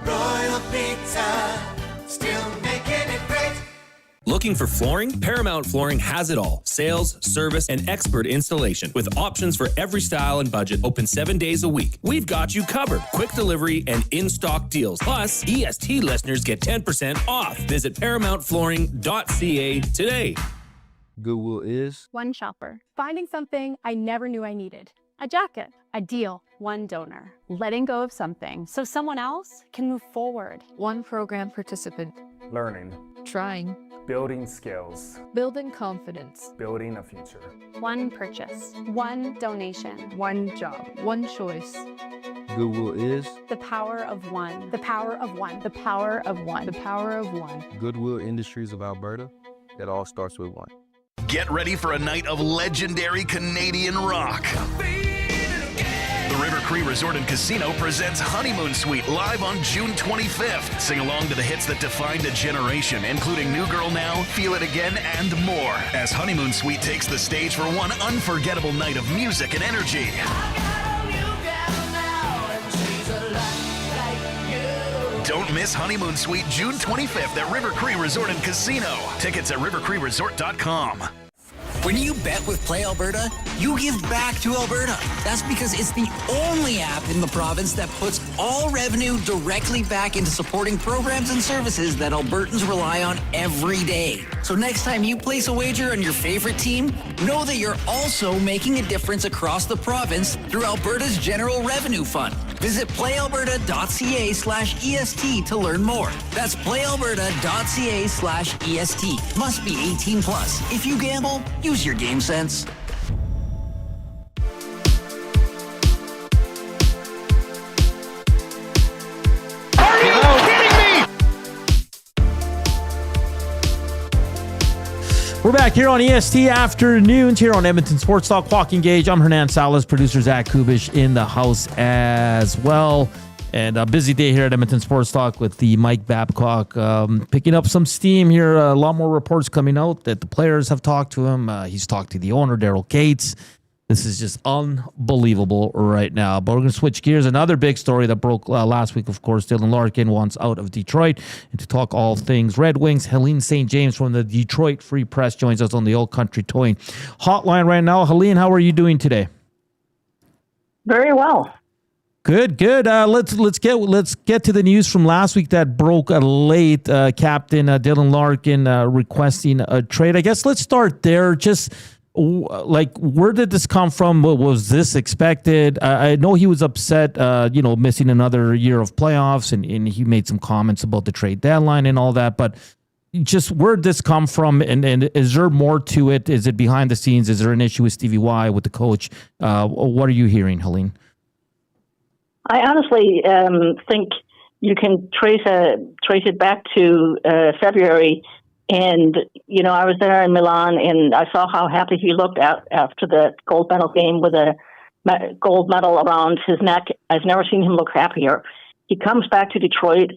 Royal Pizza, still making it great. Looking for flooring? Paramount Flooring has it all. Sales, service, and expert installation. With options for every style and budget, open 7 days a week. We've got you covered. Quick delivery and in-stock deals. Plus, EST listeners get 10% off. Visit ParamountFlooring.ca today. Goodwill is one shopper, finding something I never knew I needed. A jacket, a deal, one donor, letting go of something so someone else can move forward. One program participant. Learning. Trying. Building skills. Building confidence. Building a future. One purchase. One donation. One job. One choice. Goodwill is the power of one. The power of one. The power of one. The power of one. Goodwill Industries of Alberta. It all starts with one. Get ready for a night of legendary Canadian rock. The River Cree Resort and Casino presents Honeymoon Suite live on June 25th. Sing along to the hits that defined a generation, including New Girl Now, Feel It Again, and more. As Honeymoon Suite takes the stage for one unforgettable night of music and energy. Don't miss Honeymoon Suite June 25th at River Cree Resort and Casino. Tickets at rivercreeresort.com. When you bet with Play Alberta, you give back to Alberta. That's because it's the only app in the province that puts all revenue directly back into supporting programs and services that Albertans rely on every day. So next time you place a wager on your favorite team, know that you're also making a difference across the province through Alberta's General Revenue Fund. Visit playalberta.ca/EST to learn more. That's playalberta.ca/EST. Must be 18 plus. If you gamble, use your game sense. Are you kidding me? We're back here on EST Afternoons here on Edmonton Sports Talk. Joaquin, Gage. I'm Hernan, Salas, producer Zach Kubish in the house as well. And a busy day here at Edmonton Sports Talk with the Mike Babcock picking up some steam here. A lot more reports coming out that the players have talked to him. He's talked to the owner, Daryl Cates. This is just unbelievable right now. But we're going to switch gears. Another big story that broke last week, of course, Dylan Larkin wants out of Detroit. And to talk all things Red Wings, Helene St. James from the Detroit Free Press joins us on the Old Country Towing hotline right now. Helene, how are you doing today? Very well. Good. Let's get to the news from last week that broke late. Captain Dylan Larkin requesting a trade. I guess let's start there. Just where did this come from? Was this expected? I know he was upset, missing another year of playoffs, and he made some comments about the trade deadline and all that. But just where did this come from? And is there more to it? Is it behind the scenes? Is there an issue with Stevie Y, with the coach? What are you hearing, Helene? I honestly think you can trace it back to February. And, I was there in Milan, and I saw how happy he looked after the gold medal game with a gold medal around his neck. I've never seen him look happier. He comes back to Detroit,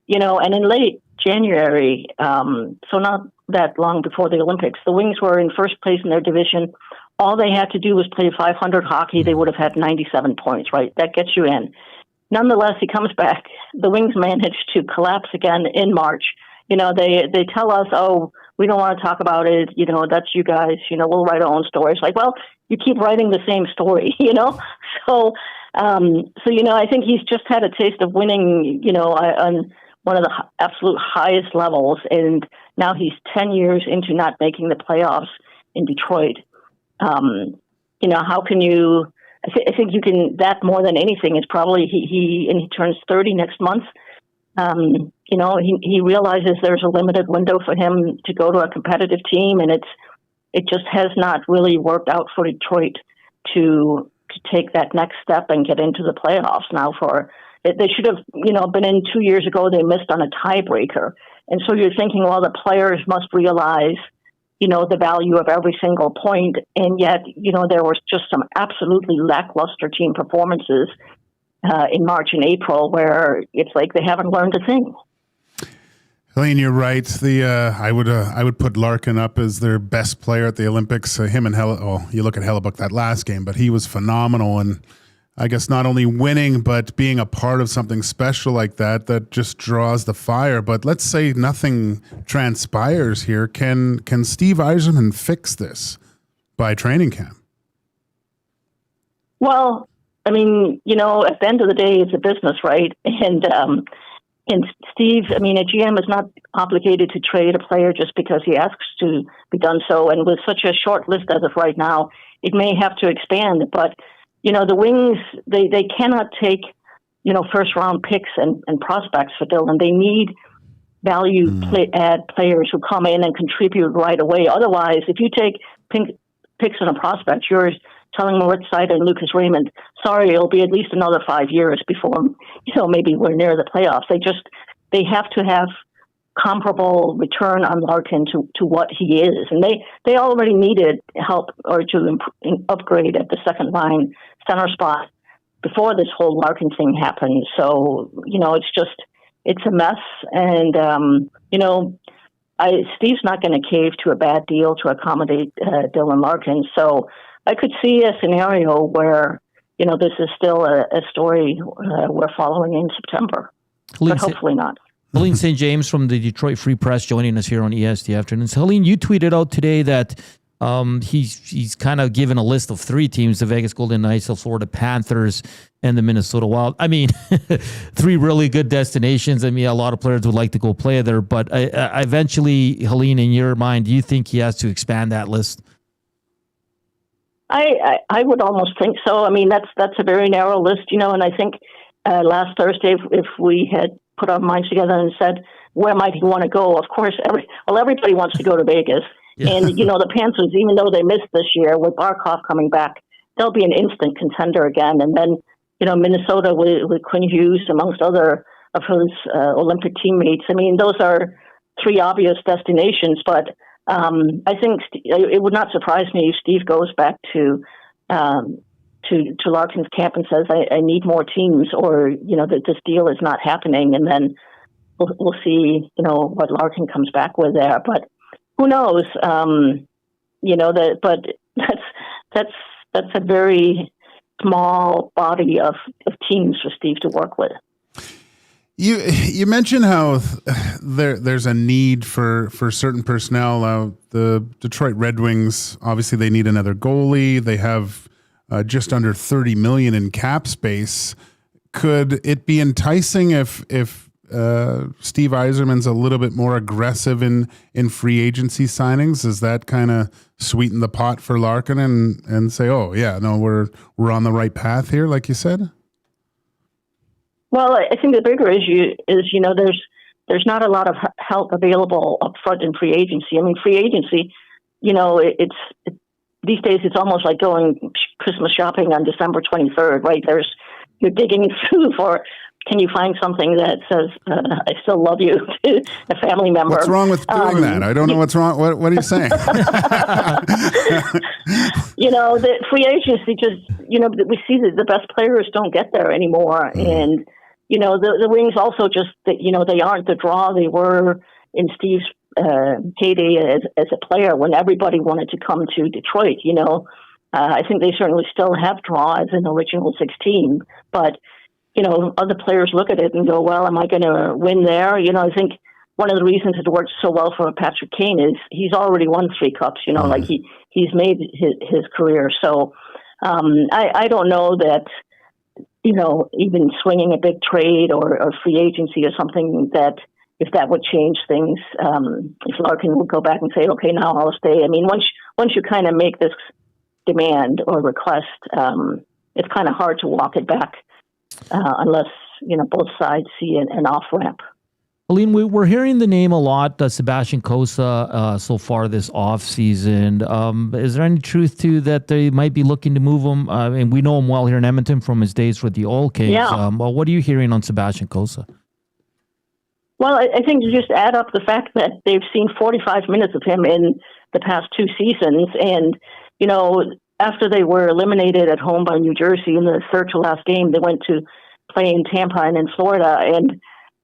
and in late January, so not that long before the Olympics, the Wings were in first place in their division. All they had to do was play 500 hockey. They would have had 97 points, right? That gets you in. Nonetheless, he comes back. The Wings managed to collapse again in March. They tell us, oh, we don't want to talk about it. That's you guys. We'll write our own stories. Like, well, you keep writing the same story, So, I think he's just had a taste of winning, on one of the absolute highest levels. And now he's 10 years into not making the playoffs in Detroit. How can you, I think you can, that more than anything is probably he turns 30 next month. He realizes there's a limited window for him to go to a competitive team, and it just has not really worked out for Detroit to take that next step and get into the playoffs now. They should have, been in 2 years ago. They missed on a tiebreaker, and so you're thinking, well, the players must realize, the value of every single point, and yet, there was just some absolutely lackluster team performances in March and April where it's like they haven't learned a thing. Helene, you're right. I would put Larkin up as their best player at the Olympics. Him and you look at Hellebuck that last game, but he was phenomenal. And I guess not only winning, but being a part of something special like that just draws the fire. But let's say nothing transpires here. Can Steve Yzerman fix this by training camp? Well, I mean, at the end of the day, it's a business, right? And Steve, a GM is not obligated to trade a player just because he asks to be done so. And with such a short list as of right now, it may have to expand. But, the Wings, they cannot take, first-round picks and prospects for Dylan. They need add players who come in and contribute right away. Otherwise, if you take picks on a prospect, you're telling Moritz Seider and Lucas Raymond, sorry, it'll be at least another 5 years before, maybe we're near the playoffs. They have to have comparable return on Larkin to what he is. And they already needed help or to upgrade at the second line center spot before this whole Larkin thing happened. So, it's a mess. And, Steve's not going to cave to a bad deal to accommodate Dylan Larkin. So I could see a scenario where, this is still a story we're following in September, but hopefully not. Helene St. James from the Detroit Free Press joining us here on EST Afternoons. Helene, you tweeted out today that he's kind of given a list of 3 teams: the Vegas Golden Knights, the Florida Panthers, and the Minnesota Wild. 3 really good destinations. A lot of players would like to go play there, but eventually, Helene, in your mind, do you think he has to expand that list? I would almost think so. That's a very narrow list, and I think last Thursday, if we had put our minds together and said, where might he want to go? Of course, everybody wants to go to Vegas. Yeah. And, the Panthers, even though they missed this year with Barkov coming back, they'll be an instant contender again. And then, Minnesota with Quinn Hughes, amongst other of his Olympic teammates. Those are 3 obvious destinations, but I think it would not surprise me if Steve goes back to Larkin's camp and says, I need more teams, or, that this deal is not happening. And then we'll see, what Larkin comes back with there. But who knows? But that's a very small body of teams for Steve to work with. You mentioned how there's a need for certain personnel. The Detroit Red Wings, obviously they need another goalie. They have just under $30 million in cap space. could it be enticing if Steve Yzerman's a little bit more aggressive in free agency signings? Does that kind of sweeten the pot for Larkin and say, oh yeah, no, we're on the right path here, like you said? Well, I think the bigger issue is, there's not a lot of help available up front in free agency. I mean, free agency, these days it's almost like going Christmas shopping on December 23rd, right? You're digging through for, can you find something that says, I still love you, to a family member? What's wrong with doing that? I don't know what's wrong. What are you saying? The free agency just, we see that the best players don't get there anymore. Mm. And, the Wings also just, they aren't the draw they were in Steve's heyday as a player when everybody wanted to come to Detroit, I think they certainly still have draws in the original 16, but other players look at it and go, well, am I going to win there? I think one of the reasons it worked so well for Patrick Kane is he's already won 3 cups, like he's made his career. So I don't know that, even swinging a big trade or free agency or something if that would change things, if Larkin would go back and say, okay, now I'll stay. I mean, once you kind of make this demand or request, it's kind of hard to walk it back. Unless, both sides see an off-ramp. Helene, we're hearing the name a lot, Sebastian Cossa, so far this offseason. Is there any truth to that they might be looking to move him? And we know him well here in Edmonton from his days with the Oil Kings. Yeah. What are you hearing on Sebastian Cossa? Well, I think you just add up the fact that they've seen 45 minutes of him in the past 2 seasons. And, after they were eliminated at home by New Jersey in the third to last game, they went to play in Tampa and in Florida. And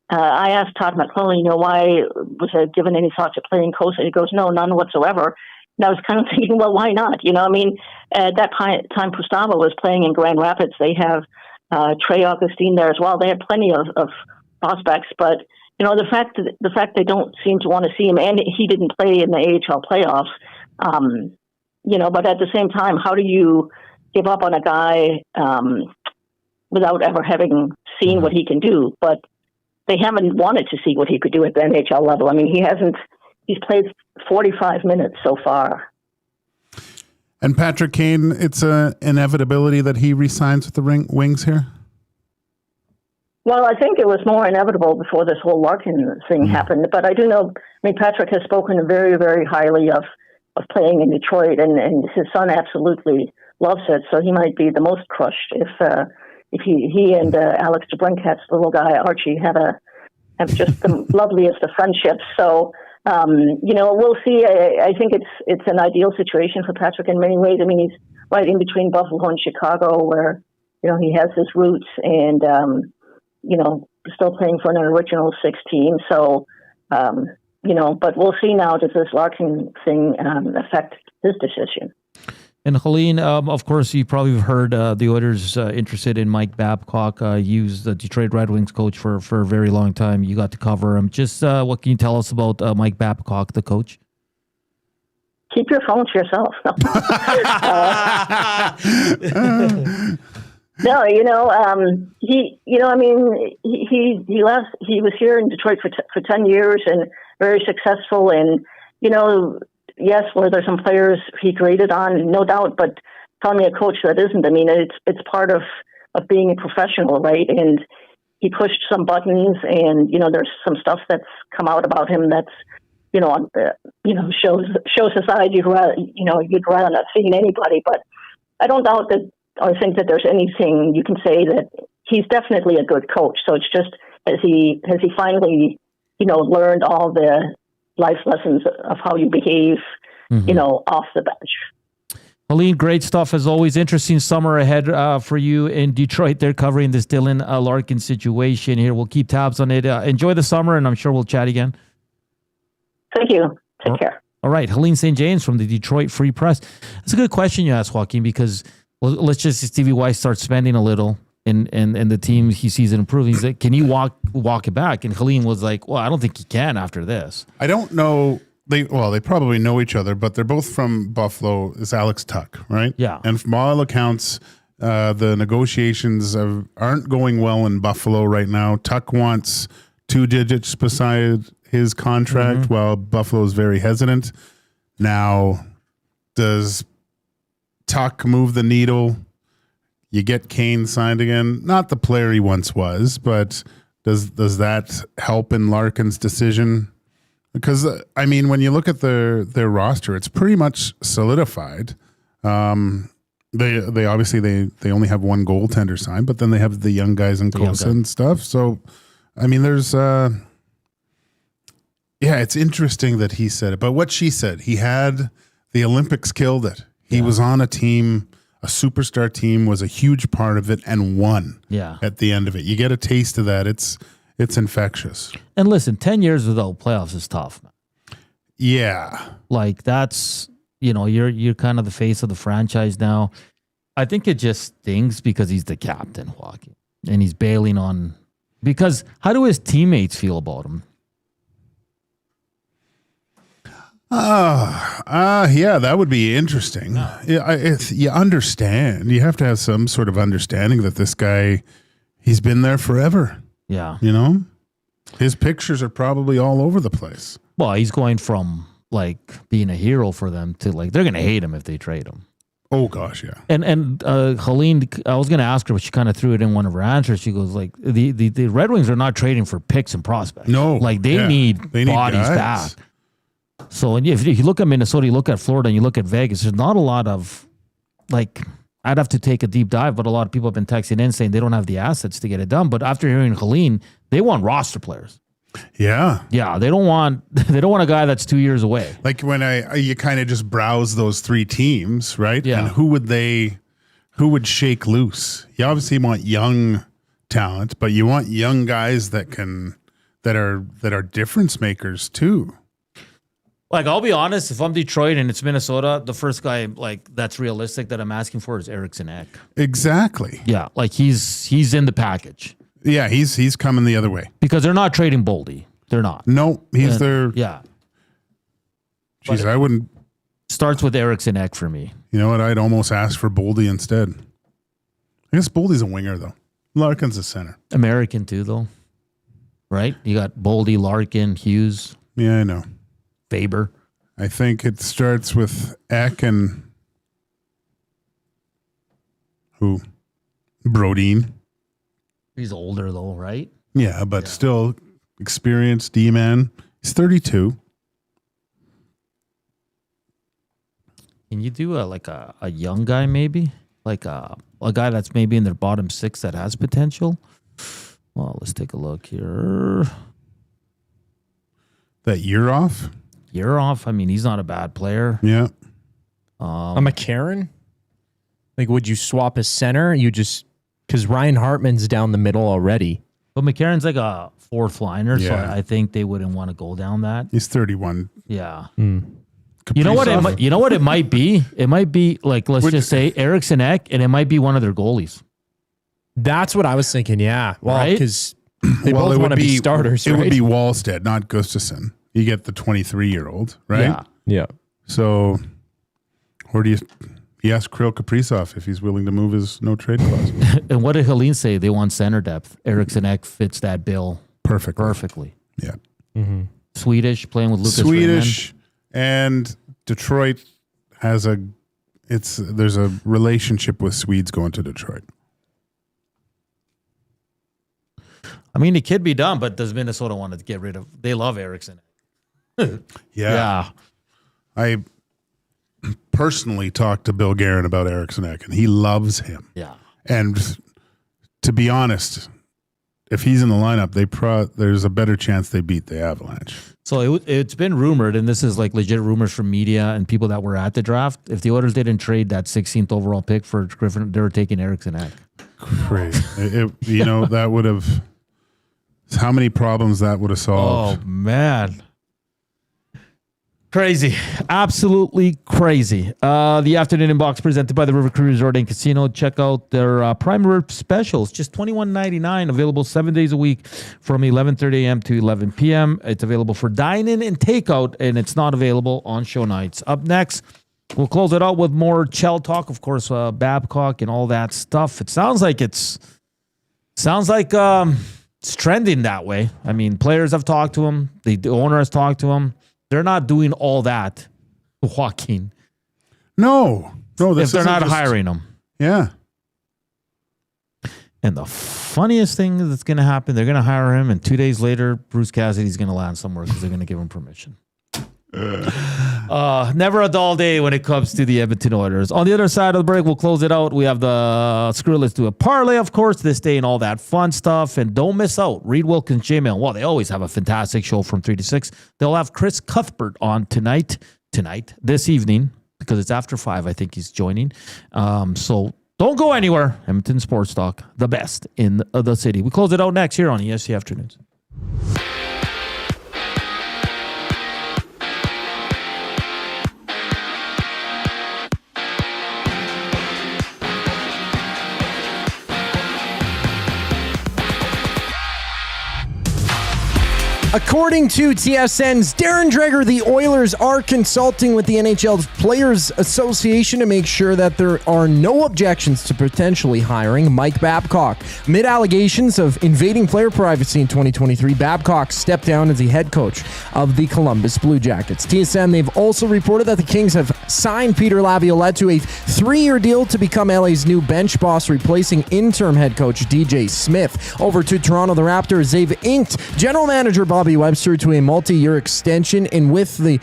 I asked Todd McClellan, why was I given any thought to playing Cossa? He goes, no, none whatsoever. And I was kind of thinking, well, why not? At that time, Pustava was playing in Grand Rapids. They have Trey Augustine there as well. They have plenty of prospects, but the fact they don't seem to want to see him, and he didn't play in the AHL playoffs. But at the same time, how do you give up on a guy without ever having seen what he can do? But they haven't wanted to see what he could do at the NHL level. I mean, he's played 45 minutes so far. And Patrick Kane, it's an inevitability that he re-signs with the Wings here? Well, I think it was more inevitable before this whole Larkin thing happened. But I do know, Patrick has spoken very, very highly of playing in Detroit, and his son absolutely loves it. So he might be the most crushed if he and Alex DeBrincat's little guy Archie have just the loveliest of friendships. So we'll see. I think it's an ideal situation for Patrick in many ways. I mean, he's right in between Buffalo and Chicago, where he has his roots, and still playing for an original 16. So. But we'll see now, does this Larkin thing affect his decision? And Helene, of course, you probably have heard the Oilers interested in Mike Babcock. He was the Detroit Red Wings coach for a very long time. You got to cover him. Just what can you tell us about Mike Babcock, the coach? Keep your phone to yourself. No, he was here in Detroit for 10 years and very successful. And, yes, were there some players he graded on? No doubt, but tell me a coach that isn't. I mean, it's part of being a professional, right? And he pushed some buttons, and, there's some stuff that's come out about him that's, shows a side you'd rather not see in anybody. But I don't doubt that, or think that there's anything you can say that he's definitely a good coach. So it's just, has he finally, learned all the life lessons of how you behave, off the bench. Helene, great stuff as always. Interesting summer ahead for you in Detroit. They're covering this Dylan Larkin situation here. We'll keep tabs on it. Enjoy the summer, and I'm sure we'll chat again. Thank you. Take care. All right. Helene St. James from the Detroit Free Press. That's a good question you asked, Joaquin, because let's just see Stevie Weiss start spending a little and the team he sees it improving. He's like, can you walk it back? And Helene was like, well, I don't think he can after this. I don't know. They probably know each other, but they're both from Buffalo. Is Alex Tuck, right? Yeah. And from all accounts, The negotiations aren't going well in Buffalo right now. Tuck wants 2 digits beside his contract, while Buffalo is very hesitant. Now, does Tuck move the needle? You get Kane signed again. Not the player he once was, but does that help in Larkin's decision? Because, I mean, when you look at their roster, it's pretty much solidified. They obviously they only have one goaltender signed, but then they have the young guys in Kosa and stuff. So, I mean, there's it's interesting that he said it. But what she said, he had the Olympics killed it. He was on a team, a superstar team, was a huge part of it, and won. Yeah. At the end of it, you get a taste of that. It's infectious. And listen, 10 years without playoffs is tough, man. Yeah. Like that's, you're kind of the face of the franchise now. I think it just stings because he's the captain, Joaquin, and he's bailing on. Because how do his teammates feel about him? Yeah, that would be interesting. You understand. You have to have some sort of understanding that this guy, he's been there forever. Yeah. His pictures are probably all over the place. Well, he's going from like being a hero for them to like, they're going to hate him if they trade him. Oh gosh, yeah. And Helene, I was going to ask her, but she kind of threw it in one of her answers. She goes like, the Red Wings are not trading for picks and prospects. No. Like they need bodies back. So if you look at Minnesota, you look at Florida, and you look at Vegas, there's not a lot of, like, I'd have to take a deep dive, but a lot of people have been texting in saying they don't have the assets to get it done. But after hearing Helene, they want roster players. Yeah. Yeah, they don't want a guy that's 2 years away. Like when you kind of just browse those 3 teams, right? Yeah. And who would shake loose? You obviously want young talent, but you want young guys that are difference makers too. Like, I'll be honest, if I'm Detroit and it's Minnesota, the first guy, like, that's realistic that I'm asking for is Eriksson Ek. Exactly. Yeah, like, he's in the package. Yeah, he's coming the other way. Because they're not trading Boldy. They're not. No, he's their... Yeah. Jeez, I wouldn't... Starts with Eriksson Ek for me. You know what? I'd almost ask for Boldy instead. I guess Boldy's a winger, though. Larkin's a center. American, too, though. Right? You got Boldy, Larkin, Hughes. Yeah, I know. Faber. I think it starts with Eck and who? Brodin. He's older though, right? Yeah, but still experienced D-man. He's 32. Can you do a young guy maybe? Like a guy that's maybe in their bottom 6 that has potential? Well, let's take a look here. That year off? Year off. I mean, he's not a bad player. Yeah. A McCarron? Like, would you swap his center? Because Ryan Hartman's down the middle already. But McCarron's like a 4th liner, so Yeah. I think they wouldn't want to go down that. He's 31. Yeah. Kaprizov. You know what it might be? It might be like, let's just say Eriksson Ek, and it might be one of their goalies. That's what I was thinking, yeah. Well, because they Well, both it want to would be starters, It right? would be Wallstead, not Gustafsson. You get the 23-year-old, right? Yeah. Yeah. So, or do you ask Kirill Kaprizov if he's willing to move his no-trade clause? And what did Helene say? They want center depth. Eriksson Ek fits that bill perfectly. Yeah. Mm-hmm. Swedish, playing with Lucas Swedish and Detroit has there's a relationship with Swedes going to Detroit. I mean, it could be done, but does Minnesota want to get rid of? They love Eriksson. Yeah. I personally talked to Bill Guerin about Eriksson Ek, and he loves him. Yeah. And to be honest, if he's in the lineup, there's a better chance they beat the Avalanche. So it's been rumored, and this is like legit rumors from media and people that were at the draft. If the Oilers didn't trade that 16th overall pick for Griffin, they were taking Eriksson Ek. Crazy. That would have... How many problems that would have solved. Oh, man. Crazy. Absolutely crazy. The afternoon inbox presented by the River Cree Resort and Casino. Check out their prime rib specials. Just $21.99. Available 7 days a week from 11:30 a.m. to 11 p.m. It's available for dine-in and takeout, and it's not available on show nights. Up next, We'll close it out with more Chell talk, of course, Babcock and all that stuff. It sounds like it's trending that way. I mean, players have talked to him. The owner has talked to him. They're not doing all that, Joaquin. No, if they're not hiring him. Yeah. And the funniest thing that's going to happen, they're going to hire him, and 2 days later, Bruce Cassidy's going to land somewhere because they're going to give him permission. Never a dull day when it comes to the Edmonton Oilers. On the other side of the break, we'll close it out. We have the Screw Let's Do a Parlay, of course, this day and all that fun stuff. And don't miss out. Reed Wilkins, J-Mail. Well, they always have a fantastic show from 3 to 6. They'll have Chris Cuthbert on this evening, because it's after 5, I think he's joining. So don't go anywhere. Edmonton Sports Talk, the best in the city. We close it out next here on EST Afternoons. According to TSN's Darren Dreger, the Oilers are consulting with the NHL Players Association to make sure that there are no objections to potentially hiring Mike Babcock. Amid allegations of invading player privacy in 2023, Babcock stepped down as the head coach of the Columbus Blue Jackets. TSN, they've also reported that the Kings have signed Peter Laviolette to a 3-year deal to become LA's new bench boss, replacing interim head coach DJ Smith. Over to Toronto, the Raptors, they've inked general manager Bobby Webster to a multi-year extension, and with the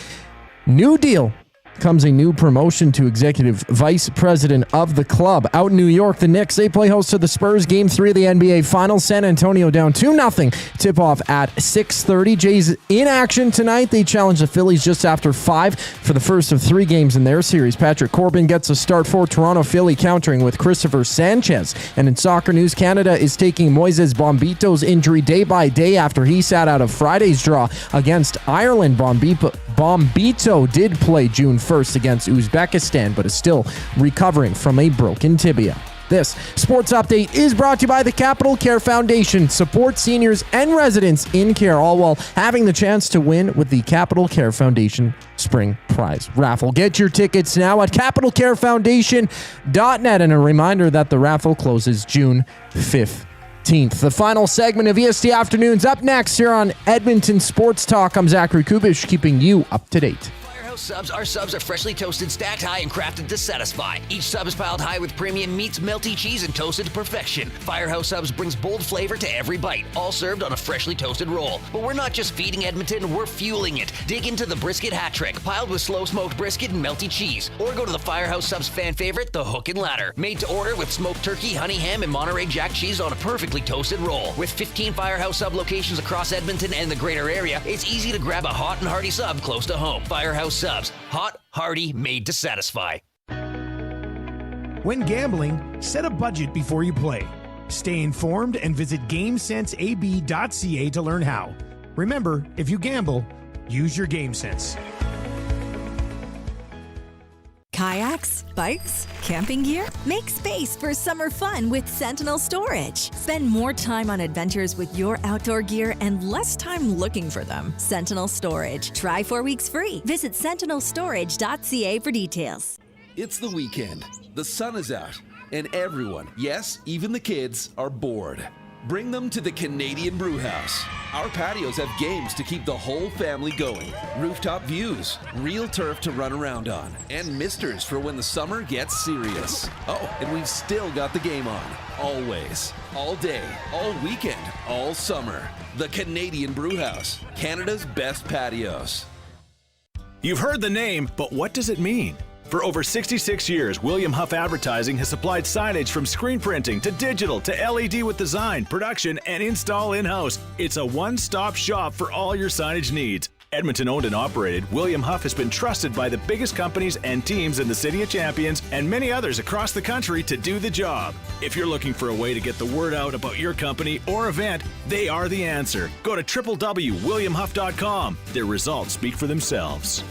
new deal comes a new promotion to executive vice president of the club. Out in New York, the Knicks, they play host to the Spurs. Game 3 of the NBA Finals. San Antonio down 2-0. Tip-off at 6:30. Jays in action tonight. They challenge the Phillies just after 5 for the first of 3 games in their series. Patrick Corbin gets a start for Toronto. Philly countering with Christopher Sanchez. And in soccer news, Canada is taking Moises Bombito's injury day by day after he sat out of Friday's draw against Ireland. Bombito did play June 1st against Uzbekistan, but is still recovering from a broken tibia. This sports update is brought to you by the Capital Care Foundation. Support seniors and residents in care, all while having the chance to win with the Capital Care Foundation Spring Prize Raffle. Get your tickets now at capitalcarefoundation.net. And a reminder that the raffle closes June 15th. The final segment of EST Afternoons up next here on Edmonton Sports Talk. I'm Zachary Kubish, keeping you up to date. Our subs are freshly toasted, stacked high, and crafted to satisfy. Each sub is piled high with premium meats, melty cheese, and toasted to perfection. Firehouse Subs brings bold flavor to every bite, all served on a freshly toasted roll. But we're not just feeding Edmonton, we're fueling it. Dig into the brisket hat trick, piled with slow-smoked brisket and melty cheese. Or go to the Firehouse Subs fan favorite, the Hook and Ladder. Made to order with smoked turkey, honey ham, and Monterey Jack cheese on a perfectly toasted roll. With 15 Firehouse Sub locations across Edmonton and the greater area, it's easy to grab a hot and hearty sub close to home. Firehouse Subs. Hot, hearty, made to satisfy. When gambling, set a budget before you play. Stay informed and visit GameSenseAB.ca to learn how. Remember, if you gamble, use your game sense. Kayaks, bikes, camping gear? Make space for summer fun with Sentinel Storage. Spend more time on adventures with your outdoor gear and less time looking for them. Sentinel Storage. Try 4 weeks free. Visit sentinelstorage.ca for details. It's the weekend. The sun is out, and everyone, yes, even the kids, are bored. Bring them to the Canadian Brewhouse. Our patios have games to keep the whole family going. Rooftop views, real turf to run around on, and misters for when the summer gets serious. Oh, and we've still got the game on. Always. All day, all weekend, all summer. The Canadian Brewhouse. Canada's best patios. You've heard the name, but what does it mean? For over 66 years, William Huff Advertising has supplied signage from screen printing to digital to LED with design, production, and install in-house. It's a one-stop shop for all your signage needs. Edmonton owned and operated, William Huff has been trusted by the biggest companies and teams in the City of Champions and many others across the country to do the job. If you're looking for a way to get the word out about your company or event, they are the answer. Go to www.williamhuff.com. Their results speak for themselves.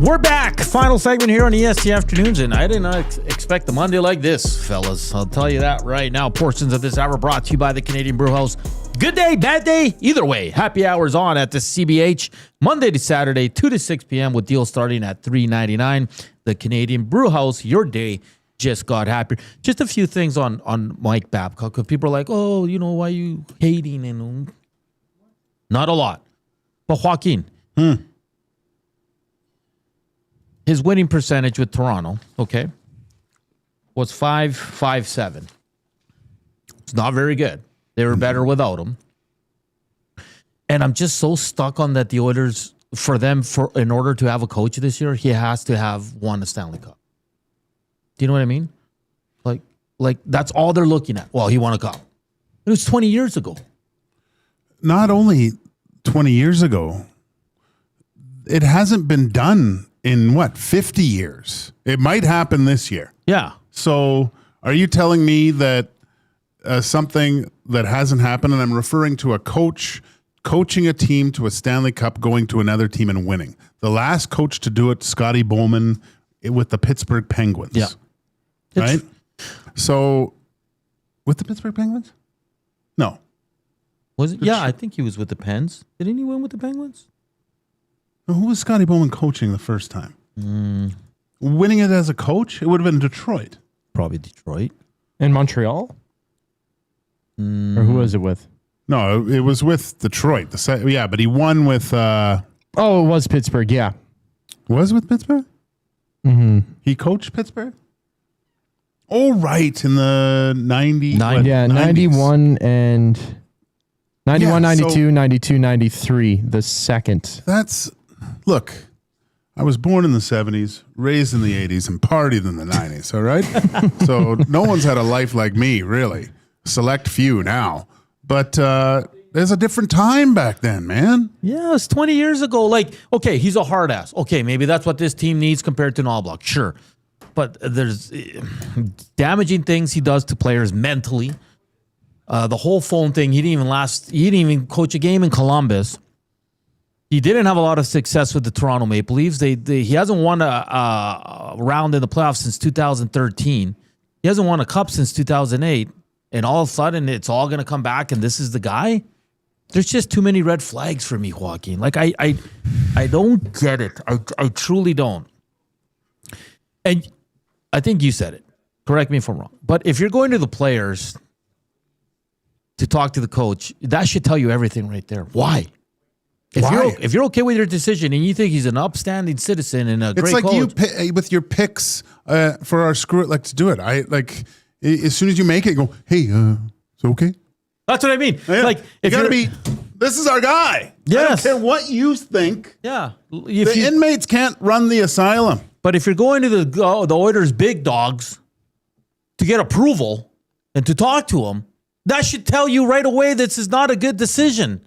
We're back. Final segment here on EST Afternoons, and I did not expect a Monday like this, fellas. I'll tell you that right now. Portions of this hour brought to you by the Canadian Brewhouse. Good day, bad day, either way. Happy hours on at the CBH, Monday to Saturday, 2 to 6 p.m. with deals starting at $3.99. The Canadian Brewhouse, your day just got happier. Just a few things on Mike Babcock, because people are like, oh, you know, why are you hating? And not a lot. But Joaquin, his winning percentage with Toronto, okay, was .557. It's not very good. They were better without him. And I'm just so stuck on that the Oilers, in order to have a coach this year, he has to have won a Stanley Cup. Do you know what I mean? Like that's all they're looking at. Well, he won a cup. It was 20 years ago. Not only 20 years ago, it hasn't been done in 50 years. It might happen this year. Yeah. So are you telling me that something that hasn't happened, and I'm referring to a coach coaching a team to a Stanley Cup, going to another team and winning? The last coach to do it, Scotty Bowman, with the Pittsburgh Penguins. Yeah. Right? So with the Pittsburgh Penguins? No. Was it? Yeah, I think he was with the Pens. Didn't he win with the Penguins? Who was Scotty Bowman coaching the first time? Winning it as a coach? It would have been Detroit. Probably Detroit. In Montreal? Or who was it with? No, it was with Detroit. Yeah, but he won with... it was Pittsburgh, yeah. Was with Pittsburgh? Mm-hmm. He coached Pittsburgh? Oh, right, in the 90s. 91 and... 91, Yeah, 92, 92, 93, the second. Look, I was born in the 70s, raised in the 80s, and partied in the 90s, all right? So no one's had a life like me, really. Select few now. But there's a different time back then, man. Yeah, it's 20 years ago. Like, okay, he's a hard ass. Okay, maybe that's what this team needs compared to Knobloch. Sure. But there's damaging things he does to players mentally. The whole phone thing, he didn't even coach a game in Columbus. He didn't have a lot of success with the Toronto Maple Leafs. He hasn't won a round in the playoffs since 2013. He hasn't won a cup since 2008. And all of a sudden, it's all going to come back, and this is the guy? There's just too many red flags for me, Joaquin. Like, I don't get it. I truly don't. And I think you said it. Correct me if I'm wrong. But if you're going to the players to talk to the coach, that should tell you everything right there. Why? If you're okay with your decision and you think he's an upstanding citizen and a great coach. It's like you with your picks for our Screw It, let's do it. As soon as you make it, go, hey, it's okay. That's what I mean. Yeah. Like, if you got to be, this is our guy. Yes. I don't care what you think. Yeah. The inmates can't run the asylum. But if you're going to the Oilers' big dogs to get approval and to talk to them, that should tell you right away this is not a good decision.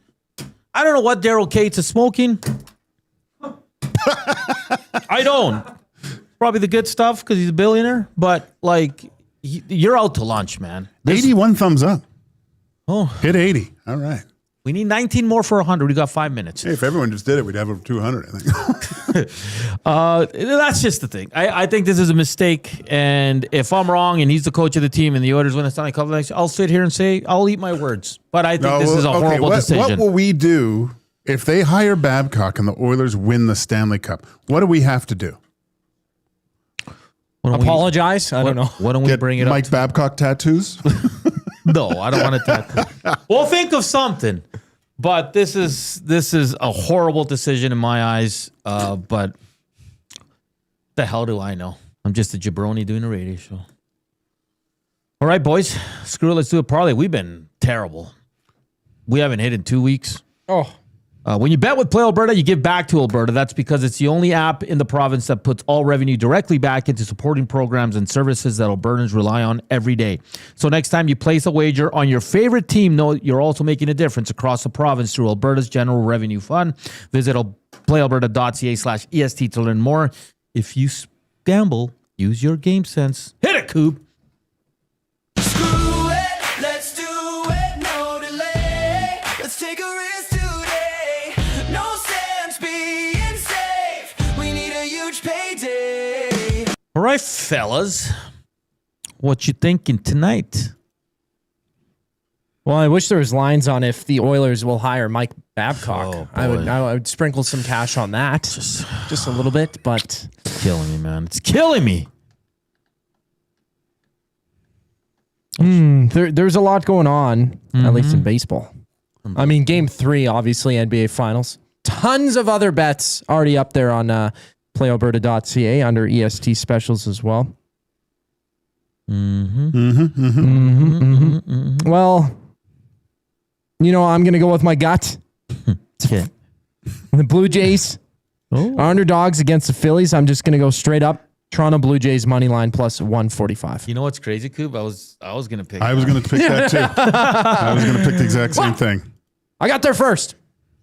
I don't know what Daryl Cates is smoking. I don't. Probably the good stuff because he's a billionaire. But, like, you're out to lunch, man. 81 thumbs up. Oh. Hit 80. All right. We need 19 more for 100. We got 5 minutes. Hey, if everyone just did it, we'd have over 200, I think. That's just the thing. I think this is a mistake. And if I'm wrong and he's the coach of the team and the Oilers win the Stanley Cup, I'll sit here and say, I'll eat my words. But I think this is a horrible decision. What will we do if they hire Babcock and the Oilers win the Stanley Cup? What do we have to do? Apologize? I don't know. Why don't we bring it up? Mike Babcock tattoos? No, I don't want to tattoo. We'll think of something. But this is a horrible decision in my eyes. But the hell do I know? I'm just a jabroni doing a radio show. All right, boys. Screw it. Let's do a parlay. We've been terrible. We haven't hit in 2 weeks. Oh. When you bet with Play Alberta, you give back to Alberta. That's because it's the only app in the province that puts all revenue directly back into supporting programs and services that Albertans rely on every day. So next time you place a wager on your favorite team, know you're also making a difference across the province through Alberta's General Revenue Fund. Visit playalberta.ca/EST to learn more. If you gamble, use your game sense. Hit it, Coob. Take a risk today. No sense being safe. We need a huge payday. All right, fellas. What you thinking tonight? Well, I wish there was lines on if the Oilers will hire Mike Babcock. Oh, I would sprinkle some cash on that. Just a little bit, but it's killing me, man. It's killing me. There's a lot going on, at least in baseball. I mean, Game 3, obviously, NBA Finals. Tons of other bets already up there on playalberta.ca under EST specials as well. Well, you know, I'm going to go with my gut. Okay. The Blue Jays are underdogs against the Phillies. I'm just going to go straight up. Toronto Blue Jays money line plus 145. You know what's crazy, Coop? I was going to pick. I was going to pick that too. I was going to pick the exact same thing. I got there first.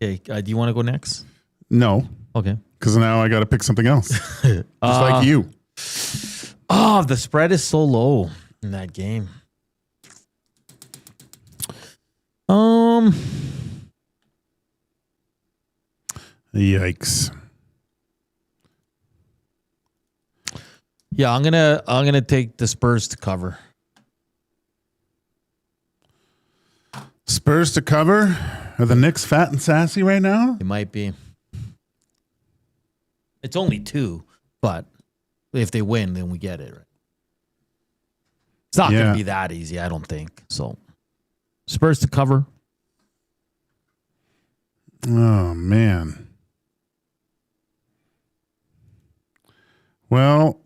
Okay, do you want to go next? No. Okay. Because now I got to pick something else. Just like you. Oh, the spread is so low in that game. Yikes. Yeah, I'm gonna take the Spurs to cover. Spurs to cover? Are the Knicks fat and sassy right now? It might be. It's only 2, but if they win, then we get it, right? It's not going to be that easy, I don't think. So, Spurs to cover. Oh, man. Well,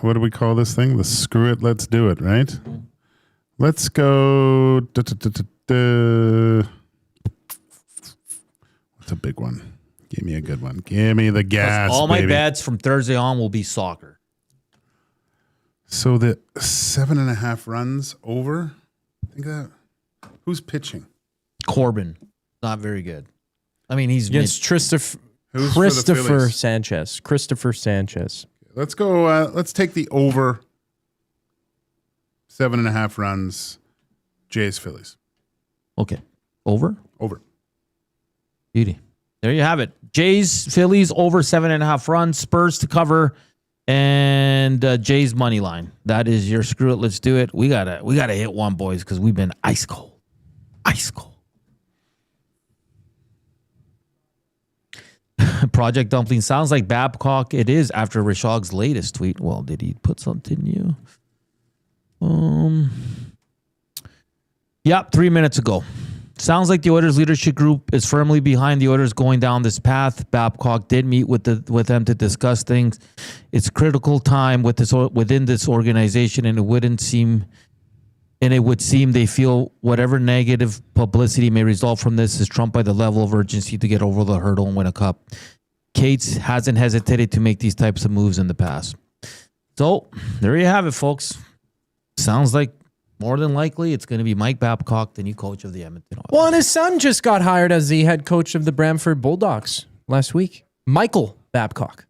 what do we call this thing? The screw it, let's do it, right? Let's go. What's a big one? Give me a good one. Give me the gas. All my baby. bets from Thursday on will be soccer. So the 7.5 runs over. I think that. Who's pitching? Corbin. Not very good. I mean, he's against Christopher Sanchez. Christopher Sanchez. Let's go. Let's take the over. 7.5 runs. Jays Phillies. Okay. Over? Over. Beauty. There you have it. Jays Phillies over 7.5 runs. Spurs to cover. And Jays money line. That is your screw it. Let's do it. We gotta hit one, boys, because we've been ice cold. Ice cold. Project Dumpling sounds like Babcock. It is after Rishog's latest tweet. Well, did he put something new? Yep, 3 minutes ago. Sounds like the Oilers leadership group is firmly behind the Oilers going down this path. Babcock did meet with them to discuss things. It's critical time within this organization, and it would seem they feel whatever negative publicity may result from this is trumped by the level of urgency to get over the hurdle and win a cup. Cates hasn't hesitated to make these types of moves in the past. So there you have it, folks. Sounds like more than likely it's going to be Mike Babcock, the new coach of the Edmonton Oilers. Well, and his son just got hired as the head coach of the Brantford Bulldogs last week. Michael Babcock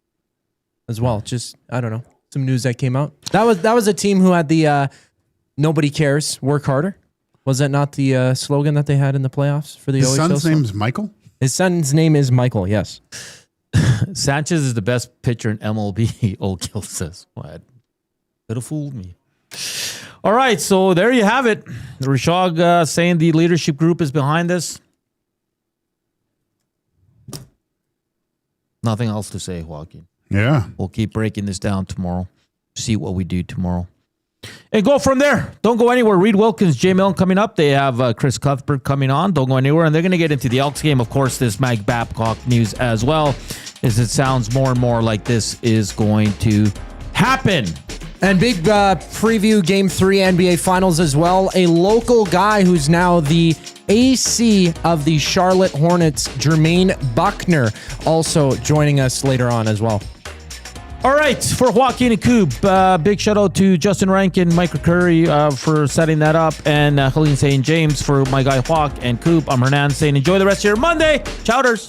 as well. Just, I don't know, some news that came out. That was a team who had the nobody cares, work harder. Was that not the slogan that they had in the playoffs for the His OHL? son's name is Michael? His son's name is Michael, yes. Sanchez is the best pitcher in MLB, Old Gill says. What? Could have fooled me. All right, so there you have it. Rishog saying the leadership group is behind this. Nothing else to say, Joaquin. Yeah. We'll keep breaking this down tomorrow. See what we do tomorrow. And go from there. Don't go anywhere. Reed Wilkins, Jay Milne coming up. They have Chris Cuthbert coming on. Don't go anywhere. And they're going to get into the Elks game. Of course, this Mike Babcock news as well, as it sounds more and more like this is going to happen. And big preview Game 3 NBA Finals as well. A local guy who's now the AC of the Charlotte Hornets, Jermaine Buckner, also joining us later on as well. All right, for Joaquin and Coop, big shout out to Justin Rankin, Mike Curry for setting that up, and Helene St. James for my guy Joaquin and Coop. I'm Hernan saying enjoy the rest of your Monday. Chowders.